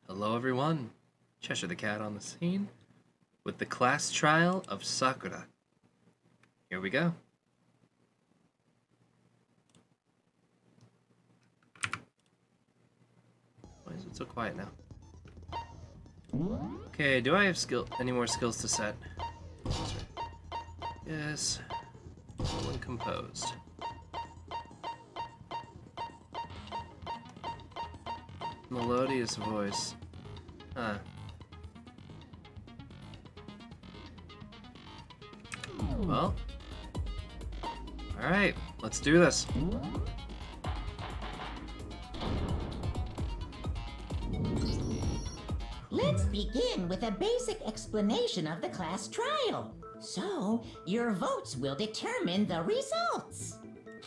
Hello everyone, Cheshire the Cat on the scene with the class trial of Sakura. Here we go. Why is it so quiet now? Okay, do I have any more skills to set? Yes. One composed. Melodious voice. Huh. Well. Alright, let's do this. Let's begin with a basic explanation of the class trial. So, your votes will determine the results.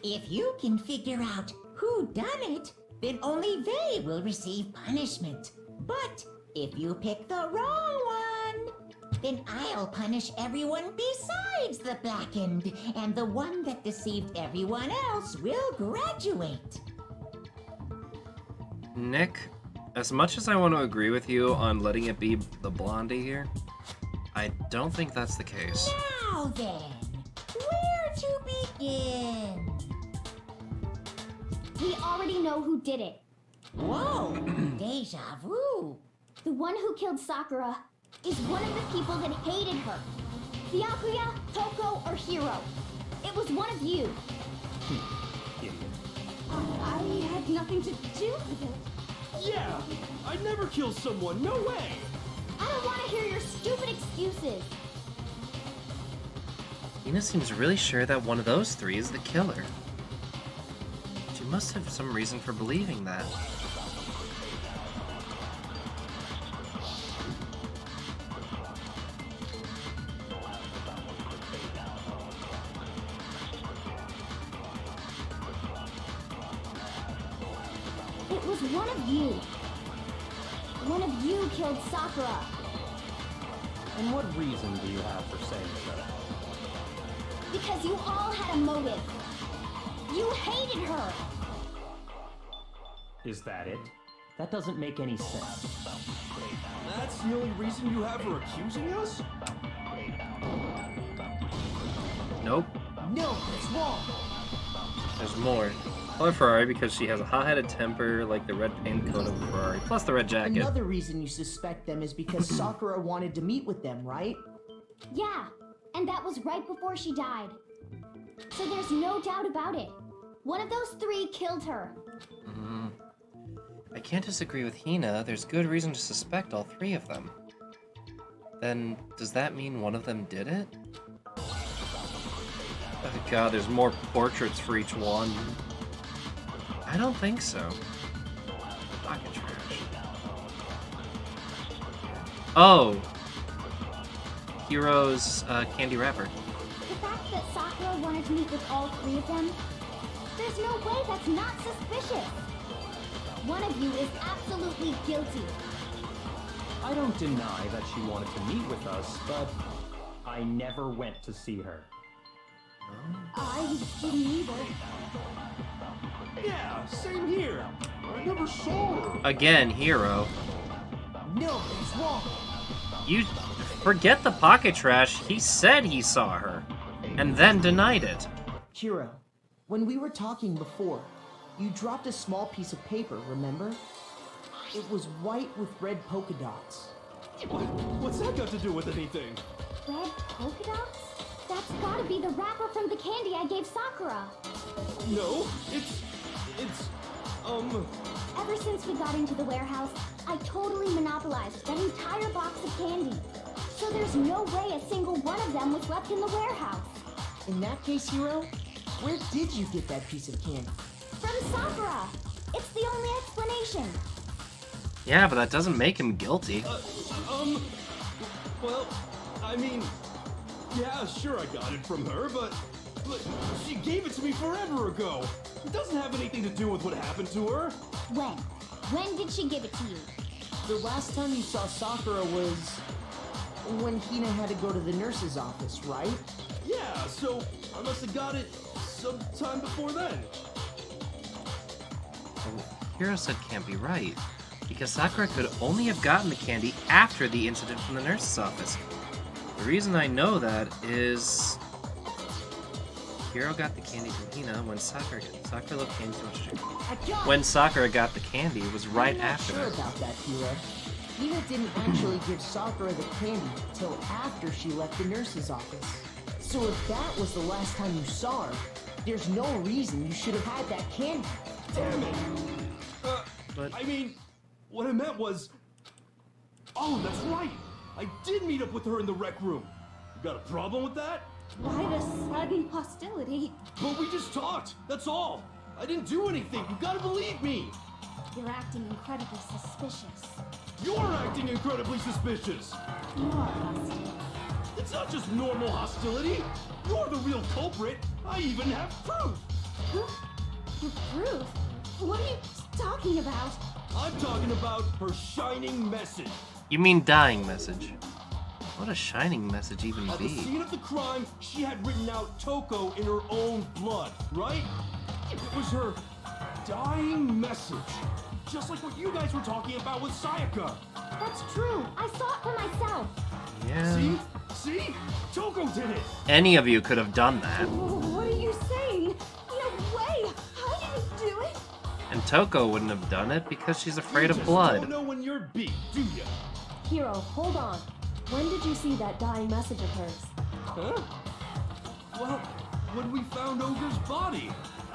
If you can figure out who done it, then only they will receive punishment. But if you pick the wrong one, then I'll punish everyone besides the blackened, and the one that deceived everyone else will graduate. Nick, as much as I want to agree with you on letting it be the blondie here, I don't think that's the case. Now then, where to begin? We already know who did it. Whoa, deja vu. The one who killed Sakura is one of the people that hated her. Byakuya, Toko, or Hiro. It was one of you. Idiot. I had nothing to do with it. Yeah! I'd never kill someone, no way! I don't want to hear your stupid excuses. Ina seems really sure that one of those three is the killer. She must have some reason for believing that. It was one of you. One of you killed Sakura. And what reason do you have for saying so? Because you all had a motive. You hated her. Is that it? That doesn't make any sense. That's the only reason you have her accusing us? Nope. No, it's wrong. There's more. Call her Ferrari because she has a hot-headed temper like the red paint coat of a Ferrari, plus the red jacket. Another reason you suspect them is because Sakura wanted to meet with them, right? Yeah, and that was right before she died. So there's no doubt about it. One of those three killed her. I can't disagree with Hina. There's good reason to suspect all three of them. Then, does that mean one of them did it? Oh god, there's more portraits for each one. I don't think so. Pocket trash. Oh! Hero's candy wrapper. The fact that Sakura wanted to meet with all three of them, there's no way that's not suspicious. One of you is absolutely guilty. I don't deny that she wanted to meet with us, but I never went to see her. I didn't either. Yeah, same here. I never saw her. Again, Hero. No, it's wrong. You forget the pocket trash. He said he saw her, and then denied it. Hiro, when we were talking before, you dropped a small piece of paper, remember? It was white with red polka dots. What's that got to do with anything? Red polka dots? That's gotta be the wrapper from the candy I gave Sakura. No, it's, Ever since we got into the warehouse, I totally monopolized that entire box of candy. So there's no way a single one of them was left in the warehouse. In that case, Hiro, where did you get that piece of candy? From Sakura! It's the only explanation. Yeah, but that doesn't make him guilty. well, I mean, yeah, sure I got it from her, but she gave it to me forever ago. It doesn't have anything to do with what happened to her. When? When did she give it to you? The last time you saw Sakura was when Hina had to go to the nurse's office, right? Yeah, so I must have got it sometime before then. Hiro said can't be right. because Sakura could only have gotten the candy after the incident from the nurse's office. The reason I know that is Hiro got the candy from Hina when Sakura loved candy so much too. When Sakura got the candy, it was right I'm not after sure that. about that, Hiro. Hina didn't actually give Sakura the candy till after she left the nurse's office. So if that was the last time you saw her, there's no reason you should have had that candy. Damn it! But I mean, what I meant was... Oh, that's right! I did meet up with her in the rec room. You got a problem with that? Why the sudden hostility? But we just talked, that's all. I didn't do anything, you gotta believe me. You're acting incredibly suspicious. You're acting incredibly suspicious. More hostile. It's not just normal hostility. You're the real culprit. I even have proof. Proof? What are you talking about? I'm talking about her shining message. you mean dying message? What a shining message even At the be? scene of the crime, she had written out Toko in her own blood, right? It was her dying message. Just like what you guys were talking about with Sayaka. That's true. I saw it for myself. Yeah. See? See? Toko did it. Any of you could have done that. What are you saying? No way! I didn't do it! And Toko wouldn't have done it because she's afraid You of just blood. don't know when you're beat, do ya? Hiro, hold on. When did you see that dying message of hers? Huh? Well, when we found Ogre's body.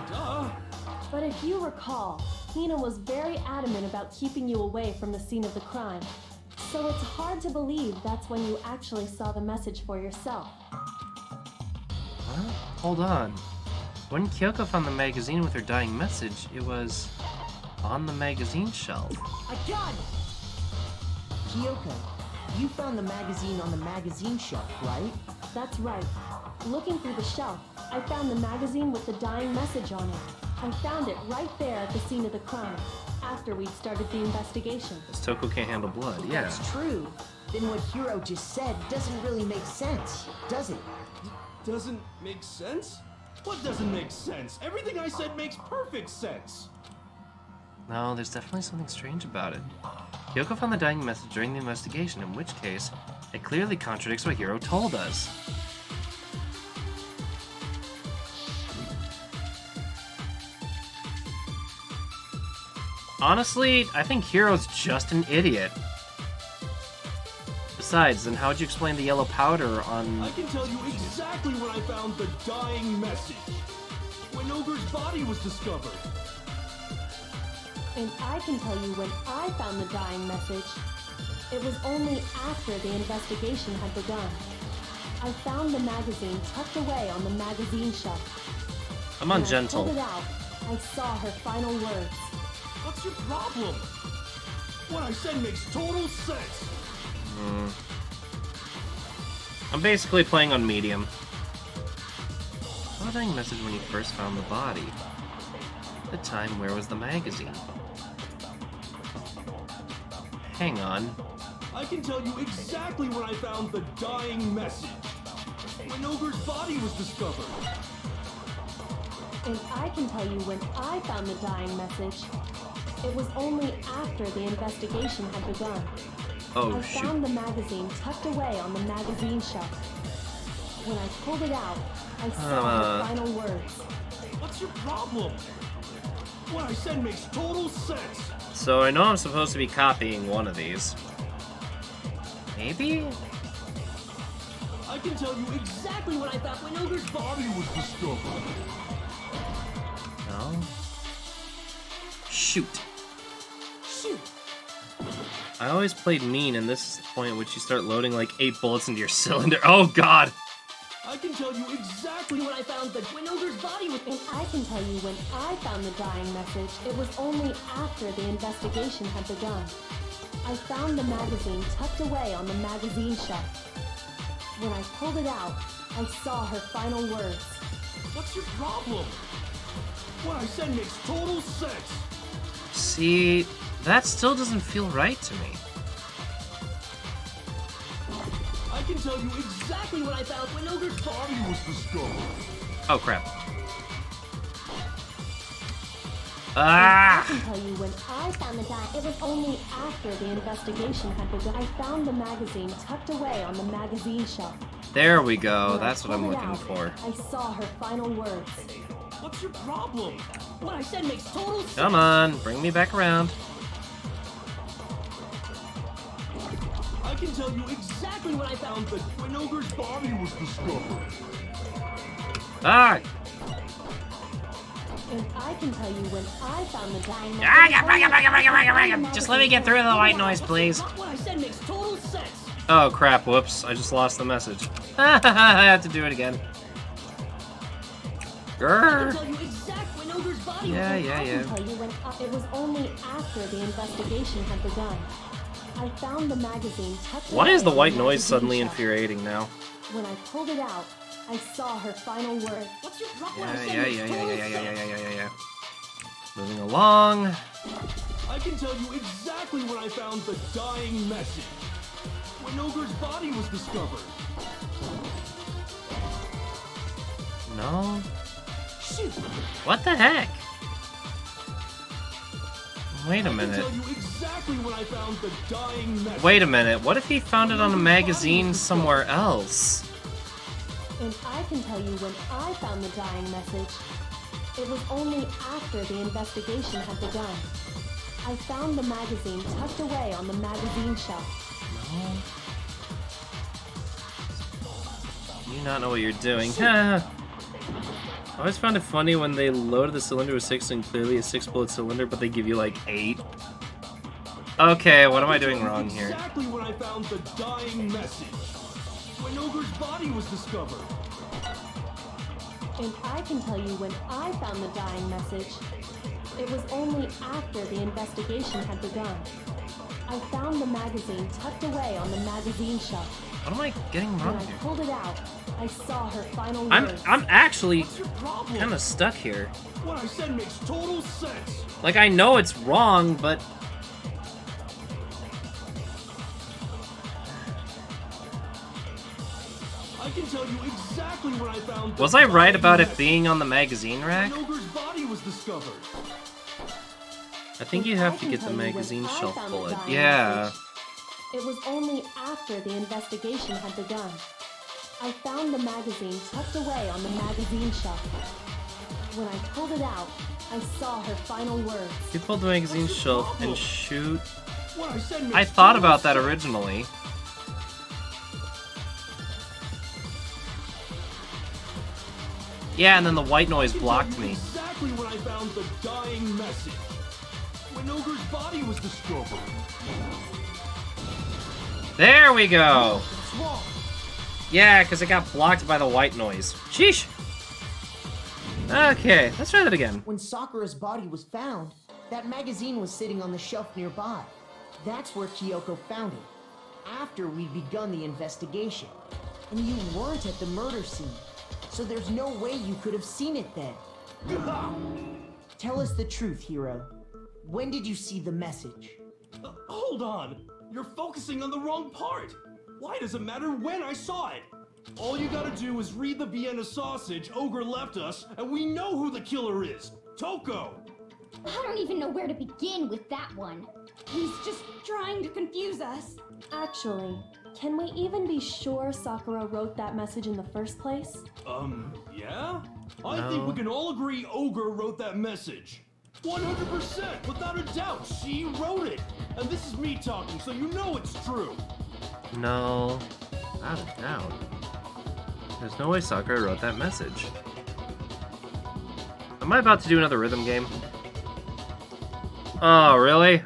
Duh. But if you recall, Hina was very adamant about keeping you away from the scene of the crime. So it's hard to believe that's when you actually saw the message for yourself. What? Hold on. When Kyoko found the magazine with her dying message, it was on the magazine shelf. I got it! Kyoko, you found the magazine on the magazine shelf, right? That's right. Looking through the shelf, I found the magazine with the dying message on it. I found it right there at the scene of the crime, after we'd started the investigation. Because Toko can't handle blood, yeah. That's true. Then what Hiro just said doesn't really make sense, does it? Doesn't make sense? What doesn't make sense? Everything I said makes perfect sense. No, there's definitely something strange about it. Kyoko found the dying message during the investigation, in which case, it clearly contradicts what Hiro told us. Honestly, I think Hiro's just an idiot. Besides, then how'd you explain the yellow powder on... I can tell you exactly when I found the dying message. When Ogre's body was discovered. And I can tell you when I found the dying message. It was only after the investigation had begun. I found the magazine tucked away on the magazine shelf. I'm on When gentle. I pulled it out, I saw her final words. What's your problem? What I said makes total sense. I'm basically playing on medium. What dying message when you first found the body? The time, where was the magazine? Hang on. I can tell you exactly when I found the dying message. When Ogre's body was discovered. And I can tell you when I found the dying message. It was only after the investigation had begun. Oh, I shoot. found the magazine tucked away on the magazine shelf. When I pulled it out, I saw her final words. What's your problem? What I said makes total sense. So I know I'm supposed to be copying one of these. Maybe? I can tell you exactly when I found when Ogre's body was discovered. No? Shoot. Shoot. I always played mean, and this is the point at which you start loading like 8 bullets into your cylinder. Oh god! I can tell you exactly when I found the when Ogre's body was. And I can tell you when I found the dying message, it was only after the investigation had begun. I found the magazine tucked away on the magazine shelf. When I pulled it out, I saw her final words. What's your problem? What I said makes total sense. See, that still doesn't feel right to me. I can tell you exactly when I found when Ogre's body was discovered. Oh crap. Ah! I can tell you when I found the diamond. It was only after the investigation had begun. I found the magazine tucked away on the magazine shelf. There we go. When I That's what I'm pulled it looking out, for. I saw her final words. What's your problem? What I said makes total sense. Come on, bring me back around. I can tell you exactly when I found the when Ogre's body was discovered. Ah! And I can tell you when I found the dying message. Just let me get through the white noise, please. What I said makes total sense. Oh crap, whoops. I just lost the message. I have to do it again. I Grr. can tell you exactly when Ogre's body Yeah, was yeah, I yeah. can tell you when it was only after the investigation had begun. I found the magazine tucked Why away is the on white magazine noise suddenly shelf. infuriating now? When I pulled it out, I saw her final word. What's your problem? Yeah. Moving along. I can tell you exactly when I found the dying message. When Ogre's body was discovered. No. Shoot! What the heck? Wait a I can minute. tell you exactly when I found the dying message. Wait a minute. What if he found it on a magazine somewhere else? And I can tell you when I found the dying message. It was only after the investigation had begun. I found the magazine tucked away on the magazine shelf. You not know what you're doing. I always found it funny when they loaded the cylinder with 6 and clearly a 6-bullet cylinder, but they give you like 8. Okay, what am I doing wrong here? Exactly when I found the dying message. When Ogre's body was discovered. And I can tell you when I found the dying message. It was only after the investigation had begun. I found the magazine tucked away on the magazine shelf. What am I getting When wrong I here? pulled it out, I saw her final I'm words. actually What's your problem? kind of stuck here. What I said makes total sense. Like, I know it's wrong, but... I can tell you exactly when I found the Was I right dying about it message. being on the magazine rack? When Ogre's body was discovered. I think you And have I to can get the tell you when magazine I shelf found the bullet. dying Yeah. message. It was only after the investigation had begun. I found the magazine tucked away on the magazine shelf. When I pulled it out, I saw her final words. You pull the magazine What's your shelf and problem? shoot. What I said makes I thought total about that sense. originally. Yeah, and then the white noise I can blocked tell you me. Exactly when I found the dying message. When Ogre's body was discovered. There we go! What's wrong? Yeah, because it got blocked by the white noise. Sheesh! Okay, let's try that again. When Sakura's body was found, that magazine was sitting on the shelf nearby. That's where Kyoko found it, after we'd begun the investigation. And you weren't at the murder scene, so there's no way you could have seen it then. Tell us the truth, Hiro. When did you see the message? Hold on. You're focusing on the wrong part. Why does it matter when I saw it? All you gotta do is read the Vienna sausage Ogre left us, and we know who the killer is. Toko! I don't even know where to begin with that one. He's just trying to confuse us. Actually, can we even be sure Sakura wrote that message in the first place? Yeah? I No. think we can all agree Ogre wrote that message. 100%, without a doubt, she wrote it. And this is me talking, so you know it's true. No, without a doubt. There's no way Sakura wrote that message. Am I about to do another rhythm game? Oh, really?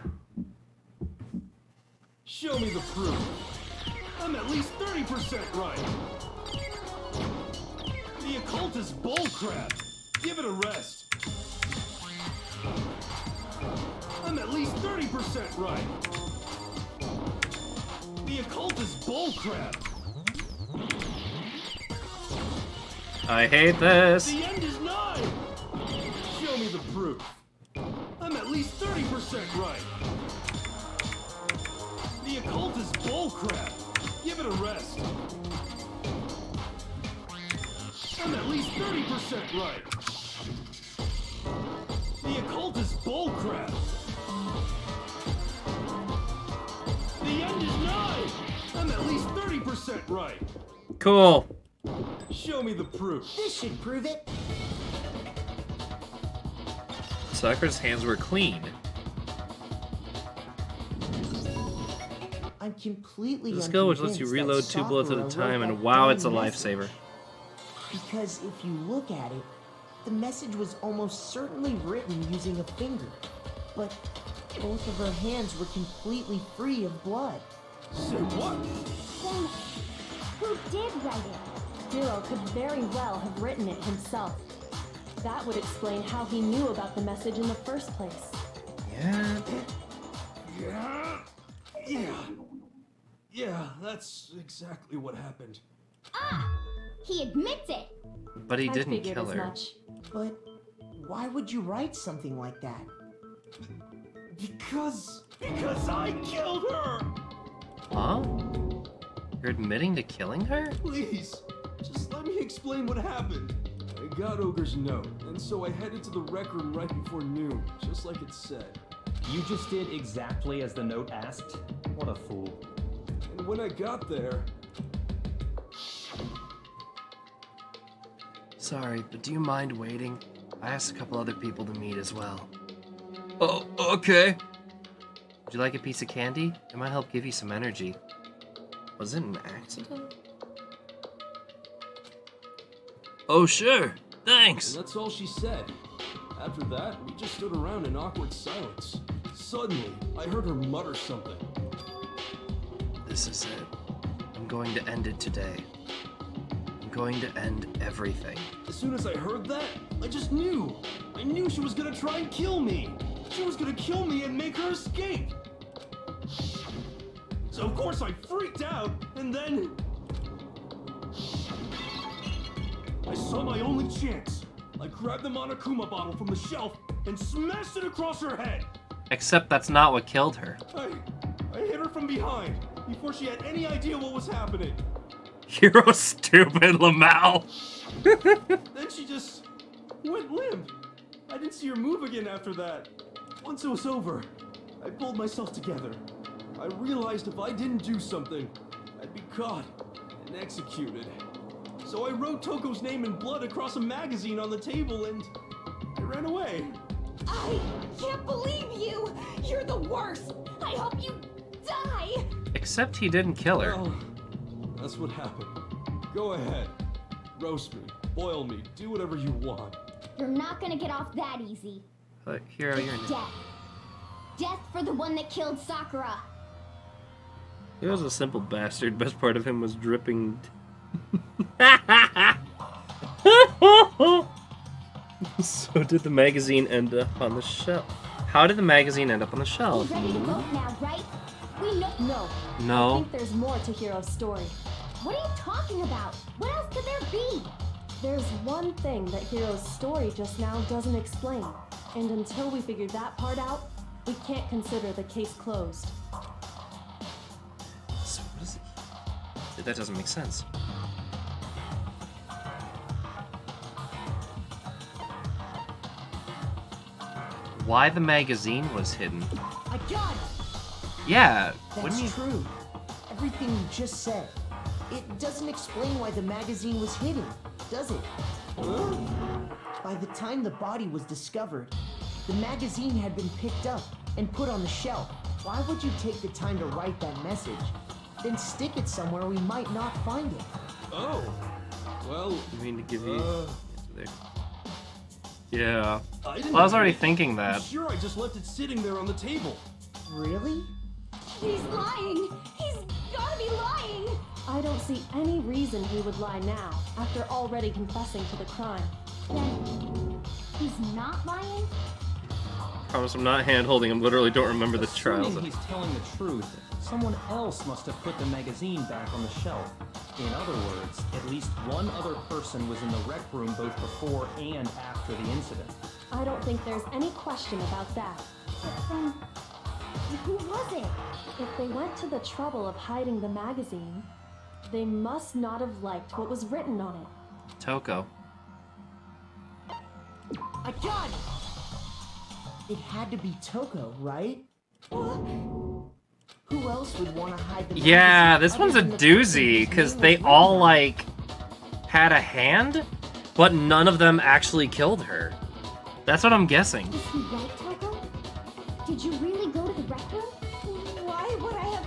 Show me the proof. I'm at least 30% right. The occult is bullcrap. Give it a rest. I'm at least 30% right. The occult is bullcrap. I hate this. The end is nigh. Show me the proof. I'm at least 30% right. The occult is bullcrap. Give it a rest. I'm at least 30% right. The occult is crap. The end is nigh! I'm at least 30% right. Cool. Show me the proof. This should prove it. Sakura's hands were clean. I'm completely The skill which lets you unconvinced that reload 2 bullets at a Sakura time, wrote and that wow, it's a dying message. lifesaver. Because if you look at it, the message was almost certainly written using a finger. But both of her hands were completely free of blood. Say what? Then, who did write it? Hiro could very well have written it himself. That would explain how he knew about the message in the first place. Yeah. Yeah, that's exactly what happened. Ah! He admits it! But he I didn't figured kill as her. much. But why would you write something like that? Because I killed her! Huh? You're admitting to killing her? Please, just let me explain what happened. I got Ogre's note, and so I headed to the rec room right before noon, just like it said. You just did exactly as the note asked? What a fool. And when I got there, Sorry, but do you mind waiting? I asked a couple other people to meet as well. Oh, okay. Would you like a piece of candy? It might help give you some energy. Was it an accident? Oh, sure. Thanks. and that's all she said. After that, we just stood around in awkward silence. Suddenly, I heard her mutter something. This is it. I'm going to end it today. I'm going to end everything. As soon as I heard that, I just knew. I knew she was gonna try and kill me. She was gonna kill me and make her escape. So of course I freaked out, and then I saw my only chance. I grabbed the Monokuma bottle from the shelf and smashed it across her head. Except that's not what killed her. I hit her from behind before she had any idea what was happening. You're stupid, Lamau. Then she just went limp. I didn't see her move again after that. Once it was over, I pulled myself together. I realized if I didn't do something, I'd be caught and executed. So I wrote Toko's name in blood across a magazine on the table and I ran away. I can't believe you! You're the worst! I hope you die! Except he didn't kill her. Well, that's what happened. Go ahead. Roast me, boil me, do whatever you want. You're not gonna get off that easy. Hero, you're Death. Death for the one that killed Sakura. He was a simple bastard. Best part of him was dripping. So did the magazine end up on the shelf? How did the magazine end up on the shelf? We're ready to vote now, right? We know. No. I No. think there's more to Hiro's story. What are you talking about? What else could there be? There's one thing that Hiro's story just now doesn't explain. And until we figure that part out, we can't consider the case closed. So what is it? That doesn't make sense. Why the magazine was hidden? I got it! Yeah, wouldn't That's you? true. Everything you just said. It doesn't explain why the magazine was hidden, does it? By the time the body was discovered, the magazine had been picked up and put on the shelf. Why would you take the time to write that message, then stick it somewhere we might not find it? Oh, well, I mean to give you. Yeah. I didn't. Well, I was already admit- thinking I'm that. sure I just left it sitting there on the table. Really? He's lying! He's gotta be lying! I don't see any reason he would lie now, after already confessing to the crime. Then, he's not lying? Promise I'm not hand holding. I literally don't remember the trials. Assuming he's telling the truth, someone else must have put the magazine back on the shelf. In other words, at least one other person was in the rec room both before and after the incident. I don't think there's any question about that. But then, who was it? If they went to the trouble of hiding the magazine, they must not have liked what was written on it. Toko. I got it! It had to be Toko, right? Who else would want to hide the Yeah, magazine this other one's a than the person doozy, whose because name they was all, written? like, had a hand, but none of them actually killed her. That's what I'm guessing. Is he right, Toko? Did you really go to the rec room? Why would I have...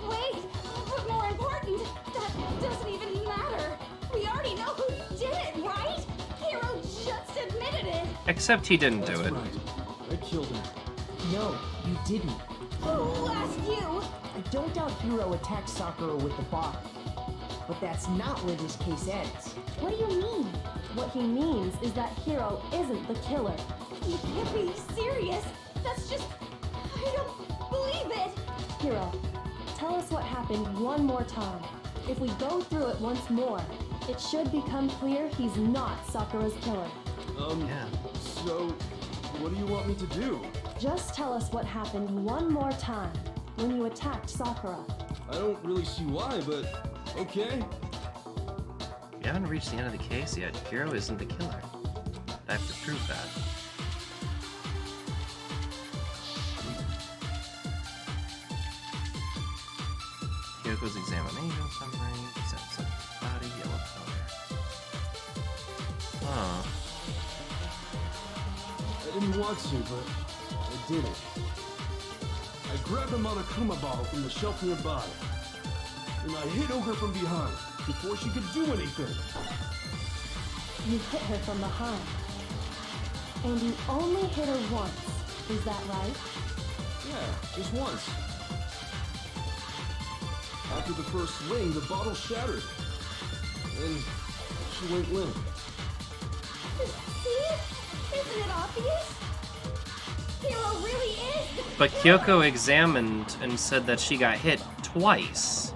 Wait! But more important, that doesn't even matter. We already know who did it, right? Hero just admitted it. Except he didn't do That's it. right. I killed him. No, you didn't. Who asked you? I don't doubt Hiro attacked Sakura with the bottle. But that's not where this case ends. What do you mean? What he means is that Hiro isn't the killer. You can't be serious. That's just... I don't believe it. Hiro, tell us what happened one more time. If we go through it once more, it should become clear he's not Sakura's killer. Yeah. So, what do you want me to do? Just tell us what happened one more time when you attacked Sakura. I don't really see why, but okay. We haven't reached the end of the case yet. Hiro isn't the killer. I have to prove that. Kyoko's examination summary, sense of body, yellow color. Huh. I didn't want to, but I did it. I grabbed a Monokuma bottle from the shelf nearby, and I hit Ogre from behind before she could do anything. You hit her from behind. And you only hit her once. Is that right? Yeah, just once. After the first swing, the bottle shattered, and she went limp. See? Isn't it obvious? Hero really is... But Kyoko examined and said that she got hit twice.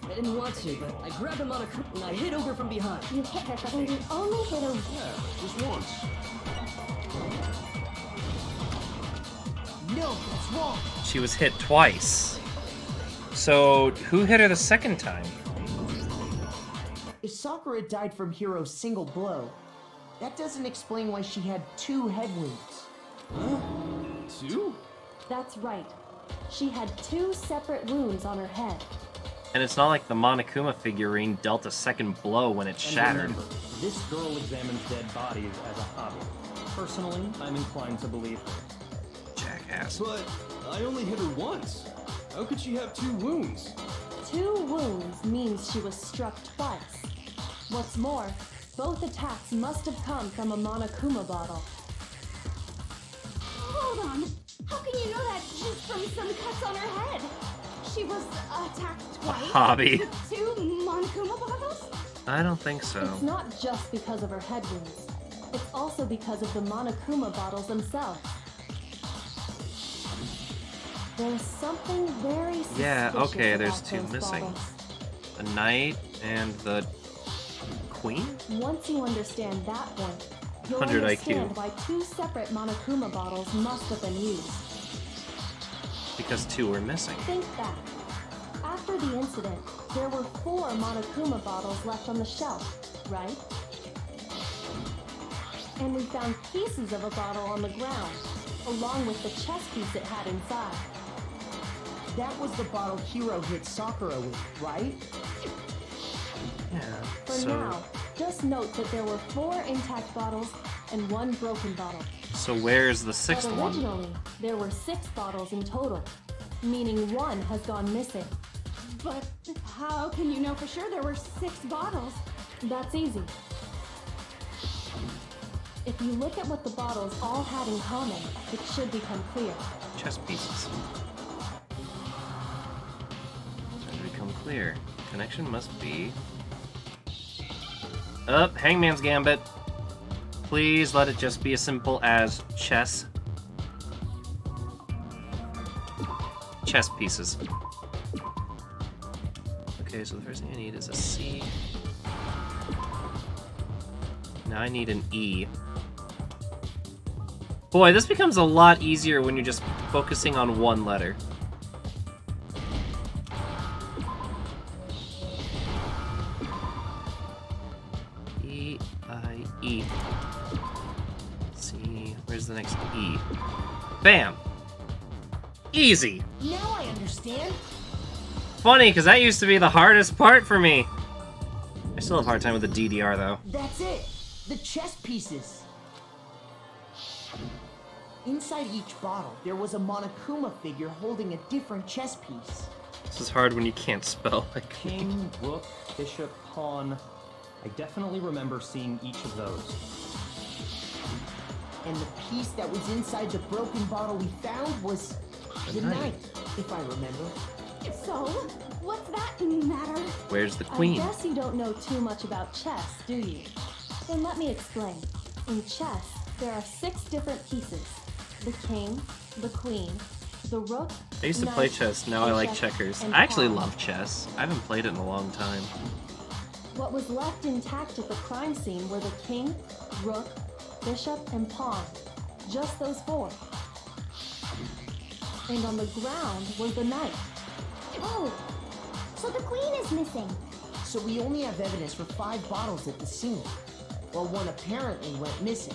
I didn't want to, but I grabbed him on a and I hit Ogre from behind. You hit her from... And you only hit her... Yeah, just once. No, that's wrong. She was hit twice. So, who hit her the second time? If Sakura died from Hiro's single blow, that doesn't explain why she had 2 head wounds. 2? That's right. She had 2 separate wounds on her head. And it's not like the Monokuma figurine dealt a second blow when it And shattered. remember, this girl examines dead bodies as a hobby. Personally, I'm inclined to believe her. Jackass. But I only hit her once. How could she have 2 wounds? 2 wounds means she was struck twice. What's more, both attacks must have come from a Monokuma bottle. Hold on. How can you know that just from some cuts on her head? She was attacked twice? Hobby. With 2 Monokuma bottles? I don't think so. It's not just because of her head wounds. It's also because of the Monokuma bottles themselves. There's something very suspicious Yeah, okay, about there's 2 those missing. bottles. The knight and the queen? Once you understand that point, you'll 100 IQ. understand why 2 separate Monokuma bottles must have been used. Because 2 were missing. Think back. After the incident, there were 4 Monokuma bottles left on the shelf, right? And we found pieces of a bottle on the ground, along with the chess piece it had inside. That was the bottle Hiro hit Sakura with, right? Yeah, For so... now, just note that there were 4 intact bottles and 1 broken bottle. So where's the 6th But one? originally, there were 6 bottles in total, meaning 1 has gone missing. But how can you know for sure there were 6 bottles? That's easy. If you look at what the bottles all had in common, it should become clear. Chess pieces. Starting to become clear. Connection must be... Up, Hangman's Gambit. Please let it just be as simple as chess. Chess pieces. Okay, so the first thing I need is a C. Now I need an E. Boy, this becomes a lot easier when you're just focusing on one letter. E-I-E. E. Bam! Easy! Now I understand. Funny, because that used to be the hardest part for me. I still have a hard time with the DDR, though. That's it. The chess pieces. Inside each bottle, there was a Monokuma figure holding a different chess piece. This is hard when you can't spell. Like, King, rook, bishop, pawn. I definitely remember seeing each of those. And the piece that was inside the broken bottle we found was the knight, if I remember. So, what's that matter? where's the queen? I guess you don't know too much about chess, do you? Then let me explain. In chess, there are 6 different pieces. The king, the queen, the rook. I used to knight, play chess, now I like bishop, checkers. and I actually pawn. love chess. I haven't played it in a long time. What was left intact at the crime scene were the king, rook, bishop, and pawn. Just those 4. And on the ground was the knight. Oh, so the queen is missing. So we only have evidence for 5 bottles at the scene, while one apparently went missing.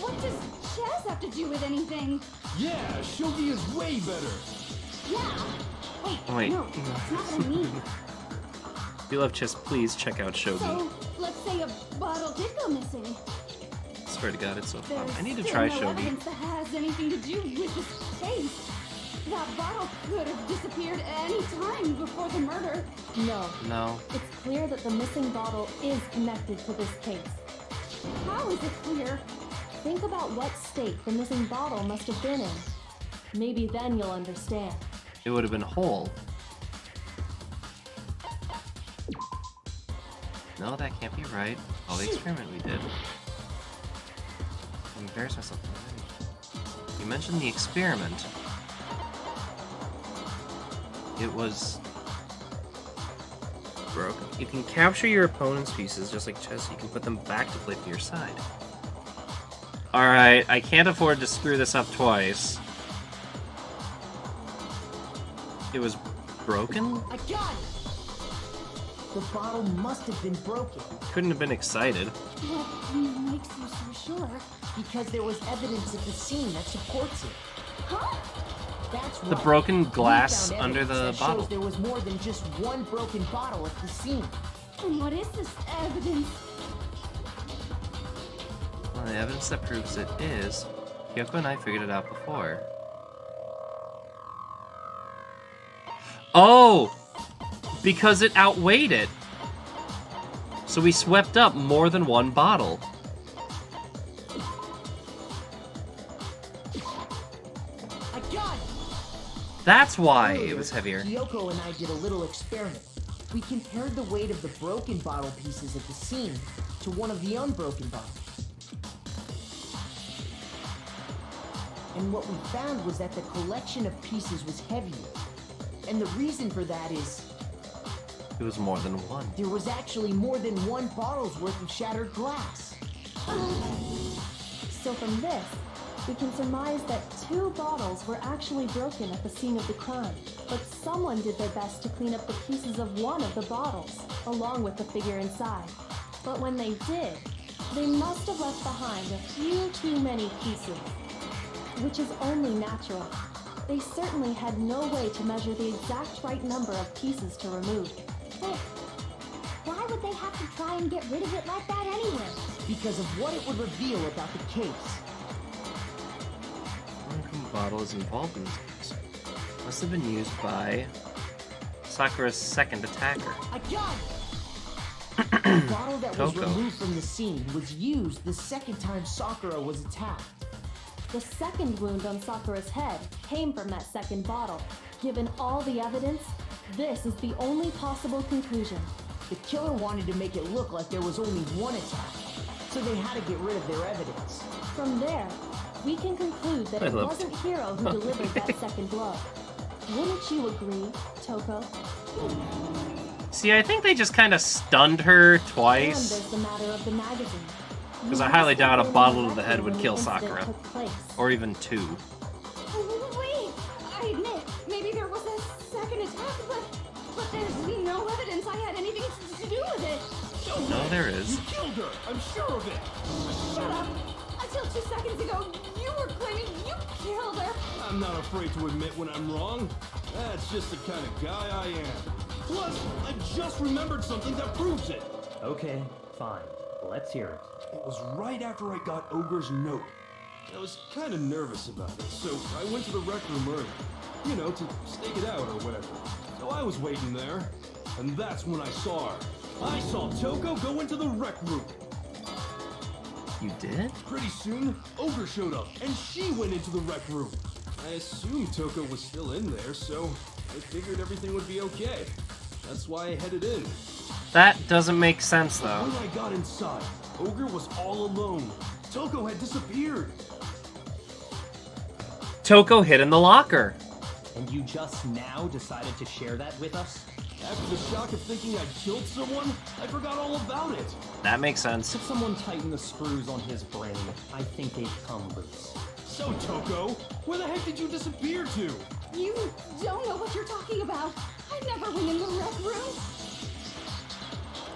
What does chess have to do with anything? Yeah, shogi is way better. Yeah. Wait. No, that's not what I mean. If you love chess, please check out Shogi. So, let's say a bottle did go missing. Swear to God, it's so fun. There's I need to still try no Shogi. evidence that has anything to do with this case. That bottle could have disappeared any time before the murder. No, No. it's clear that the missing bottle is connected to this case. How is it clear? Think about what state the missing bottle must have been in. Maybe then you'll understand. It would have been whole. No, that can't be right. All the experiment we did. I embarrassed myself already. You mentioned the experiment. It was broken. You can capture your opponent's pieces just like chess. You can put them back to play for your side. Alright, I can't afford to screw this up twice. It was broken? I got it! The bottle must have been broken, Couldn't have been excited. What makes you so sure? because there was evidence at the scene that supports it. Huh? That's The right. broken We glass found under evidence the that bottle. shows there was more than just one broken bottle at the scene. And what is this evidence? Well, the evidence that proves it is, Kyoko and I figured it out before. Oh! Because it outweighed it. So we swept up more than one bottle. I got it! That's why Earlier, it was heavier. Kyoko and I did a little experiment. We compared the weight of the broken bottle pieces at the scene to one of the unbroken bottles. And what we found was that the collection of pieces was heavier. And the reason for that is It was more than one. there was actually more than one bottle's worth of shattered glass. So from this, we can surmise that 2 bottles were actually broken at the scene of the crime. But someone did their best to clean up the pieces of one of the bottles, along with the figure inside. But when they did, they must have left behind a few too many pieces, which is only natural. They certainly had no way to measure the exact right number of pieces to remove. But why would they have to try and get rid of it like that anyway? Because of what it would reveal about the case. One bottle is involved in this case. Must have been used by Sakura's second attacker. I got it! The bottle that was Coco. removed from the scene was used the second time Sakura was attacked. The second wound on Sakura's head came from that second bottle. Given all the evidence, this is the only possible conclusion. The killer wanted to make it look like there was only one attack, so they had to get rid of their evidence. From there, we can conclude that I it love wasn't Hiro who delivered that second blow. Wouldn't you agree, Toko? See, I think they just kind of stunned her And twice. there's the matter of the magazine. 'Cause I You highly must have doubt a been in bottle the to the head would when kill incident Sakura. took place. Or even 2. Wait, I admit, maybe there was a second attack, but there's no evidence I had anything to do with it. No, there is. You killed her! I'm sure of it! Shut up! I Until 2 seconds ago, you were claiming you killed her. I'm not afraid to admit when I'm wrong. That's just the kind of guy I am. Plus, I just remembered something that proves it. Okay, fine. Let's hear it. It was right after I got Ogre's note. I was kind of nervous about it, so I went to the rec room early. You know, to stake it out or whatever. So I was waiting there, and that's when I saw her. I saw Toko go into the rec room. You did? Pretty soon, Ogre showed up, and she went into the rec room. I assumed Toko was still in there, so I figured everything would be okay. That's why I headed in. That doesn't make sense, though. When I got inside, Ogre was all alone. Toko had disappeared. Toko hid in the locker. And you just now decided to share that with us? After the shock of thinking I'd killed someone, I forgot all about it. That makes sense. Could someone tighten the screws on his brain? I think they've come loose. So, Toko, where the heck did you disappear to? You don't know what you're talking about. I never went in the rec room.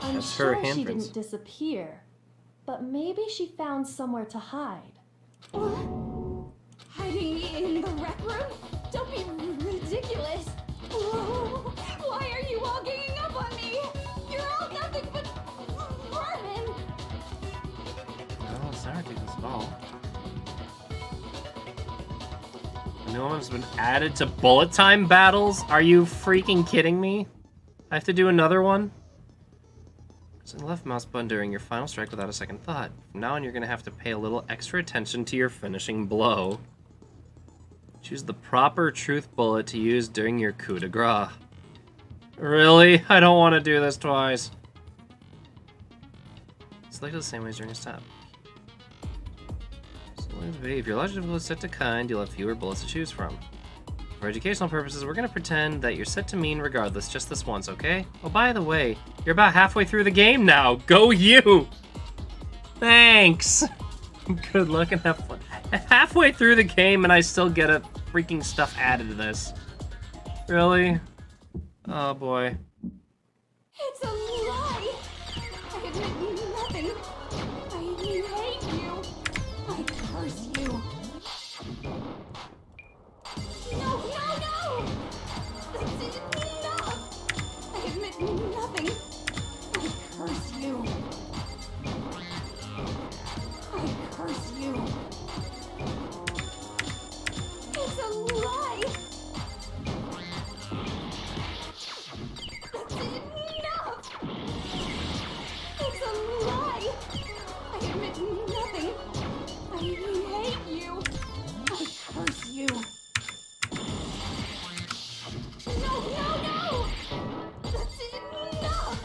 I'm That's her sure she handprints. didn't disappear, but maybe she found somewhere to hide. What? Hiding me in the rec room? Don't be ridiculous. Whoa. Why are you all ganging up on me? You're all nothing but vermin. No, it's not ridiculous at all. A new one's been added to bullet time battles? Are you freaking kidding me? I have to do another one? Press the left mouse button during your final strike without a second thought. From now on, you're going to have to pay a little extra attention to your finishing blow. Choose the proper truth bullet to use during your coup de grace. Really? I don't want to do this twice. Select the same ways during a step. If your logical level is set to kind, you'll have fewer bullets to choose from. For educational purposes, we're going to pretend that you're set to mean regardless, just this once, okay? Oh, by the way, you're about halfway through the game now. Go you! Thanks! Good luck and have fun. Halfway through the game and I still get a freaking stuff added to this. Really? Oh boy. It's a lie. I admit nothing. I hate you. I curse you. No! That's enough. I admit nothing. I curse you. I curse you. It's a lie. That's enough. It's a lie. I admit nothing. I hate you. I curse you. No! That's enough.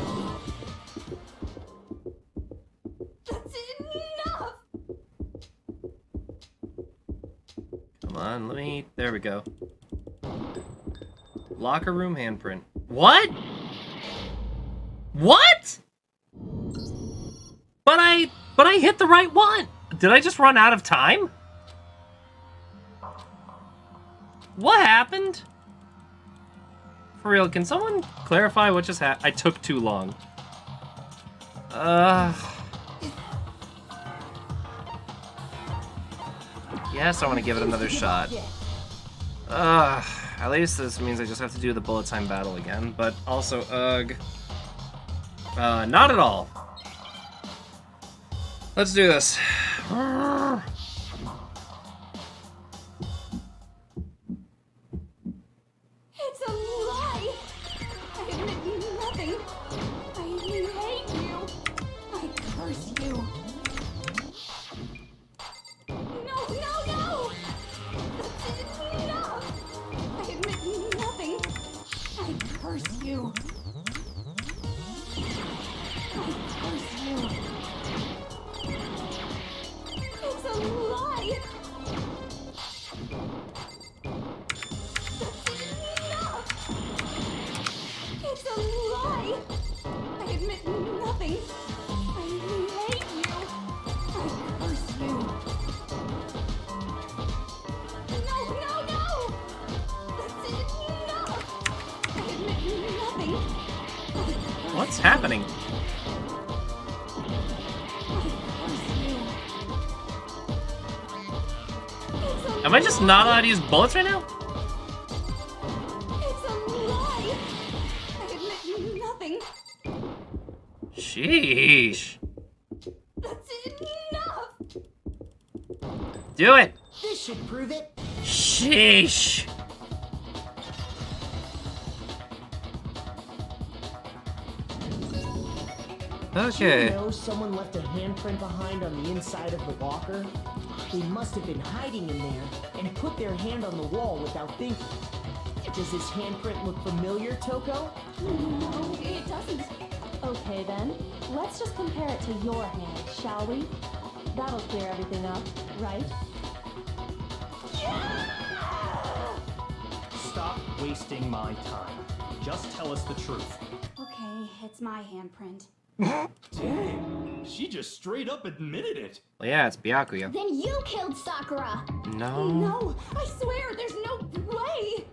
That's enough. Come on, let me... There we go. Locker room handprint. What? What? But I hit the right one. Did I just run out of time? What happened? For real, can someone clarify what just happened? I took too long. Yes, I want to give it another shot. At least this means I just have to do the bullet time battle again, but also, not at all. Let's do this. It's a lie. I admit nothing. I hate you. I curse you. No! That's enough. I admit nothing. I curse you. I curse you. It's a lie. That's enough. It's a lie. I admit nothing. I hate you. I curse you. No! That's enough. I admit nothing. What's happening? I curse you. Am I just not allowed to use bullets right now? It's a lie! I admit nothing. Sheesh. That's enough! Do it. This should prove it. Sheesh. Did Okay. you know someone left a handprint behind on the inside of the locker? They must have been hiding in there and put their hand on the wall without thinking. Does this handprint look familiar, Toko? No, it doesn't. Okay then, let's just compare it to your hand, shall we? That'll clear everything up, right? Stop wasting my time. Just tell us the truth. Okay, it's my handprint. Dang, she just straight up admitted it. Well, yeah, it's Byakuya. Then you killed Sakura! No. No, I swear, there's no way!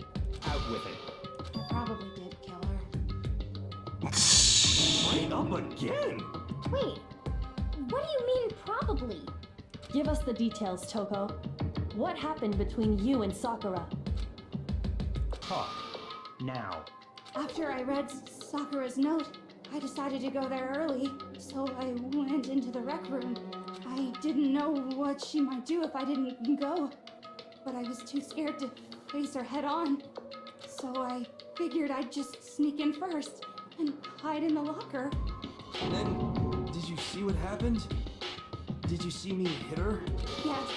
Out with it. I probably did kill her. Straight up again. Wait, what do you mean probably? Give us the details, Toko. What happened between you and Sakura? Talk. Now. After I read Sakura's note, I decided to go there early, so I went into the rec room. I didn't know what she might do if I didn't go, but I was too scared to face her head on. So I figured I'd just sneak in first and hide in the locker. And then, did you see what happened? Did you see me hit her? Yes,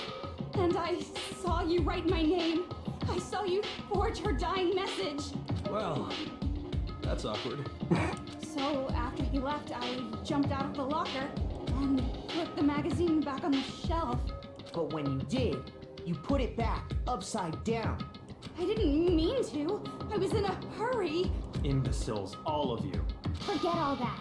and I saw you write my name. I saw you forge her dying message. Well, that's awkward. So after he left, I jumped out of the locker and put the magazine back on the shelf. But when you did, you put it back upside down. I didn't mean to. I was in a hurry. Imbeciles, all of you. Forget all that.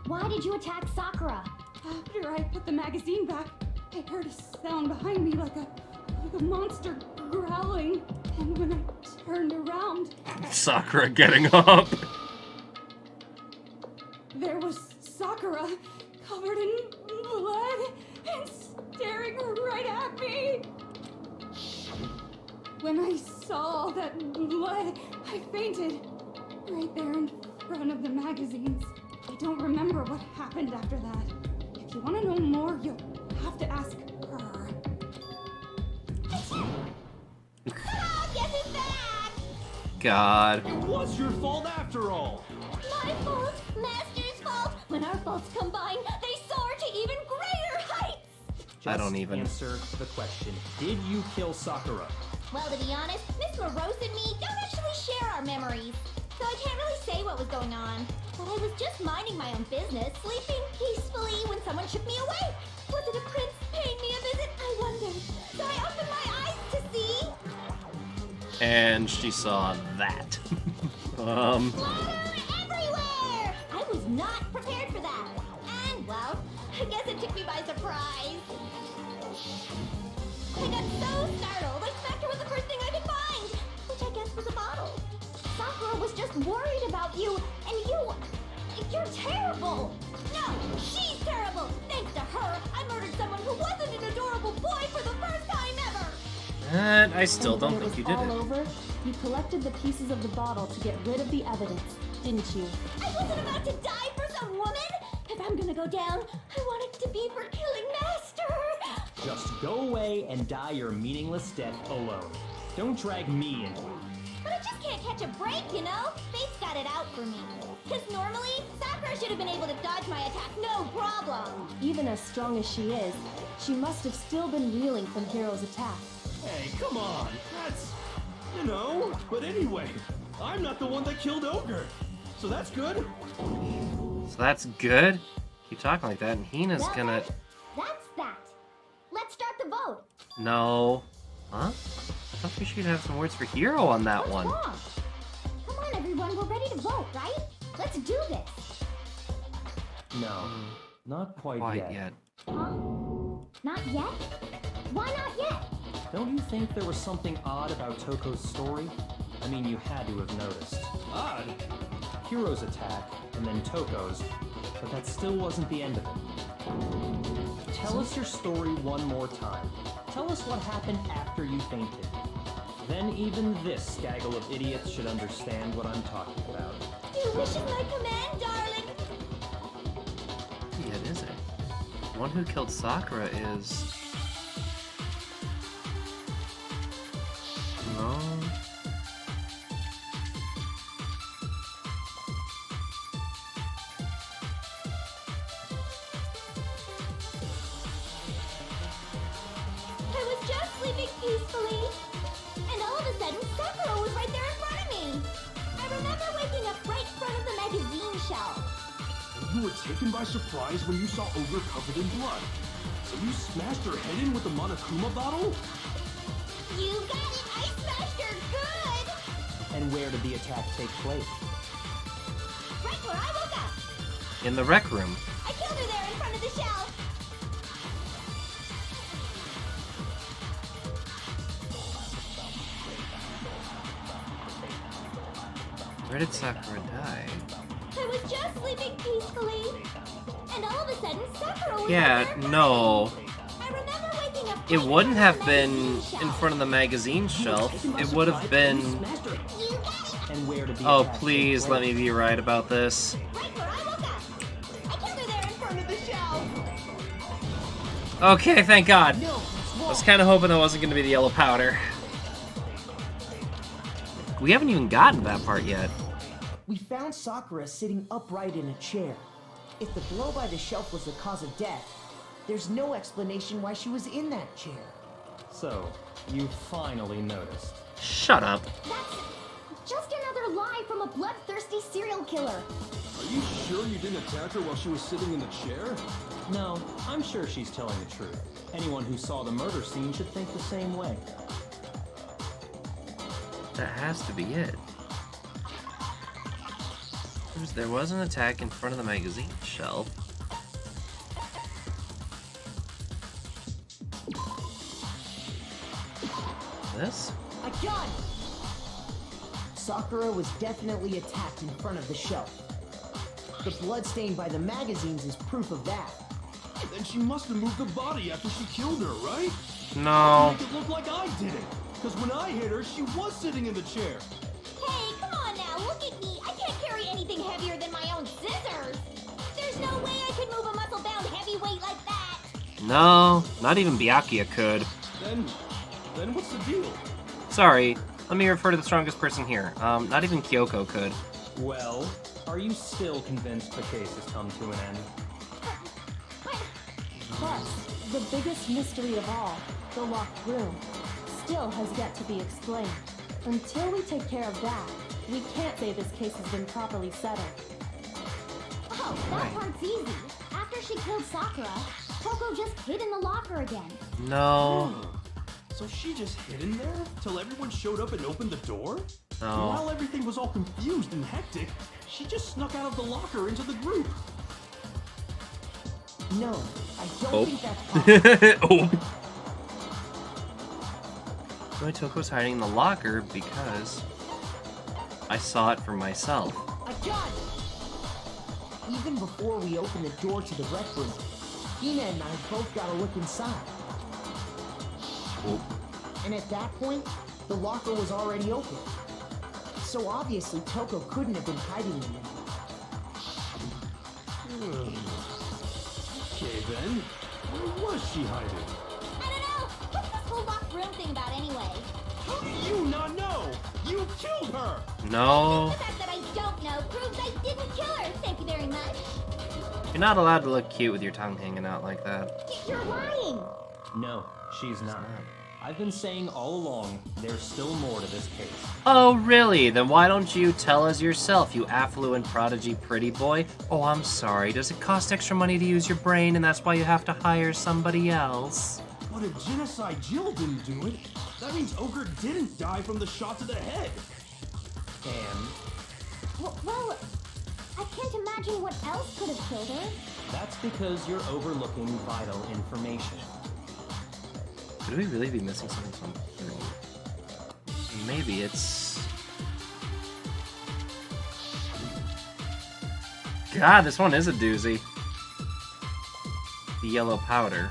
Why did you attack Sakura? After I put the magazine back, I heard a sound behind me like a monster growling. And when I turned around, Sakura getting up. there was Sakura, covered in blood and staring right at me. When I saw all that blood, I fainted right there in front of the magazines. I don't remember what happened after that. If you want to know more, you'll have to ask her. Guess it's back! God. It was your fault after all. My fault, Master's fault. When our faults combine, they soar to even greater heights. I don't Just even. answer the question. Did you kill Sakura? Well, to be honest, Miss Morose and me don't actually share our memories, so I can't really say what was going on. But I was just minding my own business, sleeping peacefully when someone shook me awake. Was it a prince paying me a visit? I wondered. So I opened my eyes to see. And she saw that. Splatter everywhere! I was not prepared for that. And, well, I guess it took me by surprise. I got so startled, I smacked her with the first thing I could find, which I guess was a bottle. Sakura was just worried about you, and you're terrible. No, she's terrible. Thanks to her, I murdered someone who wasn't an adorable boy for the first time ever. And I still And don't when think you it did was all it. over, you collected the pieces of the bottle to get rid of the evidence, didn't you? I wasn't about to die for some woman. If I'm gonna go down, I want it to be for killing Master. Just go away and die your meaningless death alone. Don't drag me into it. But I just can't catch a break, you know? Fate's got it out for me. Because normally, Sakura should have been able to dodge my attack no problem. Even as strong as she is, she must have still been reeling from Hiro's attack. Hey, come on. That's, But anyway, I'm not the one that killed Ogre. So that's good. So that's good. Keep talking like that, and Hina's Well, gonna. That's that. Let's start the vote. No. Huh? I thought we should have some words for Hiro on that What's one. wrong? Come on, everyone. We're ready to vote, right? Let's do this. No, not quite, Quite yet. Huh? Not yet? Why not yet? Don't you think there was something odd about Toko's story? I mean, you had to have noticed. Odd. Hiro's attack, and then Toko's, but that still wasn't the end of it. Tell Tell us your story one more time. Tell us what happened after you fainted. Then even this gaggle of idiots should understand what I'm talking about. Your wish is my command, darling. Yeah, it is it. The one who killed Sakura is... No. I was just sleeping peacefully, and all of a sudden Sakura was right there in front of me. I remember waking up right in front of the magazine shelf. You were taken by surprise when you saw Ogre covered in blood. So you smashed her head in with the Monokuma bottle? You got it! I smashed her good! And where did the attack take place? Right where I woke up! In the rec room. I killed her there in front of the shelf! Where did Sakura die? I was just sleeping peacefully, and all of a sudden Sakura was Yeah, right there in front no. of me. I remember waking up It right wouldn't in front have of the been magazine in shelf. front of the magazine shelf. It would have been... You got it! And where did the Oh, attack take please let me place? be right about this. Right where I woke up! I killed her there in front of the shelf! Okay, thank God. No, I was kind of hoping that wasn't going to be the yellow powder. We haven't even gotten to that part yet. we found Sakura sitting upright in a chair. If the blow by the shelf was the cause of death, there's no explanation why she was in that chair. So, you finally noticed. Shut up. That's just another lie from a bloodthirsty serial killer. Are you sure you didn't attack her while she was sitting in the chair? No, I'm sure she's telling the truth. Anyone who saw the murder scene should think the same way. That has to be it. There was an attack in front of the magazine shelf. This? A gun! Sakura was definitely attacked in front of the shelf. The blood stain by the magazines is proof of that. Then she must have moved the body after she killed her, right? No. To make it look like I did it. Because when I hit her, she was sitting in the chair. Hey, come on now, look at me. I can't carry anything heavier than my own scissors. There's no way I could move a muscle-bound heavyweight like that. No, not even Byakuya could. Then what's the deal? Sorry, let me refer to the strongest person here. Not even Kyoko could. Well, are you still convinced the case has come to an end? Plus, the biggest mystery of all, the locked room, still has yet to be explained. Until we take care of that, we can't say this case has been properly settled. Oh, that part's easy. After she killed Sakura, Toko just hid in the locker again. No. So she just hid in there till everyone showed up and opened the door? No. While everything was all confused and hectic, she just snuck out of the locker into the group. No, I don't Oh. think that's possible. Oh. My Toko's hiding in the locker because I saw it for myself. A gun! Even before we opened the door to the rec room, Hina and I both got a look inside. Oh. And at that point, the locker was already open. So obviously Toko couldn't have been hiding in there. Okay then, where was she hiding? I don't know. What's this whole locked room thing about anyway? How do you not know? You killed her! No. The fact that I don't know proves I didn't kill her. Thank you very much. You're not allowed to look cute with your tongue hanging out like that. You're lying. No, she's not. I've been saying all along, there's still more to this case. Oh, really? Then why don't you tell us yourself, you affluent prodigy pretty boy? Oh, I'm sorry. Does it cost extra money to use your brain and that's why you have to hire somebody else? But if Genocide Jill didn't do it, that means Ogre didn't die from the shot to the head. And Well, I can't imagine what else could have killed her. that's because you're overlooking vital information. Could we really be missing something from 3? Maybe it's... God, this one is a doozy. The yellow powder.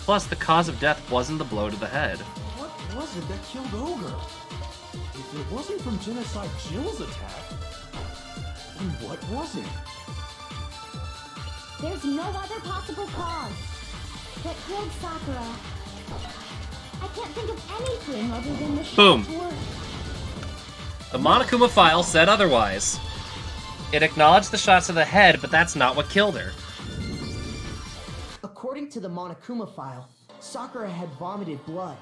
Plus, the cause of death wasn't the blow to the head. What was it that killed Ogre? If it wasn't from Genocide Jill's attack, then what was it? There's no other possible cause. What killed Sakura? I can't think of anything other than the Boom. shot's work. The Monokuma file said otherwise. It acknowledged the shots to the head, but that's not what killed her. According to the Monokuma file, Sakura had vomited blood.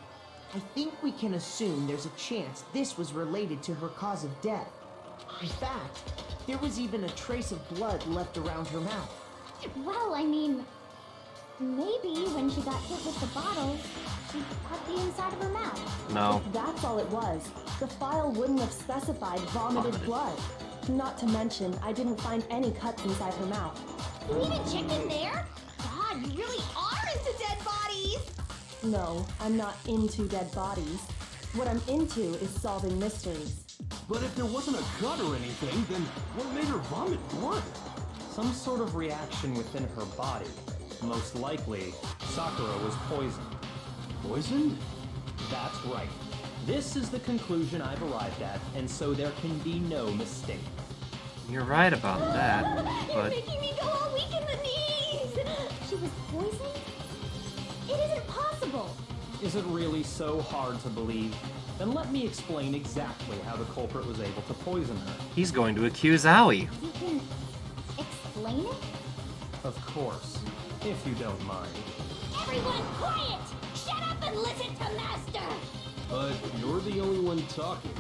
I think we can assume there's a chance this was related to her cause of death. In fact, there was even a trace of blood left around her mouth. Well, I mean, maybe when she got hit with the bottle, she cut the inside of her mouth. No. If that's all it was, the file wouldn't have specified vomited blood. Not to mention, I didn't find any cuts inside her mouth. You even checked in there? God, you really are into dead bodies! No, I'm not into dead bodies. What I'm into is solving mysteries. But if there wasn't a cut or anything, then what made her vomit blood? Some sort of reaction within her body. Most likely, Sakura was poisoned. Poisoned? That's right. This is the conclusion I've arrived at, and so there can be no mistake. You're right about that, You're but making me go all weak in the knees! She was poisoned? It isn't possible! Is it really so hard to believe? Then let me explain exactly how the culprit was able to poison her. he's going to accuse Aoi. You can explain it? Of course, if you don't mind. Everyone quiet! Shut up and listen to Master! But you're the only one talking.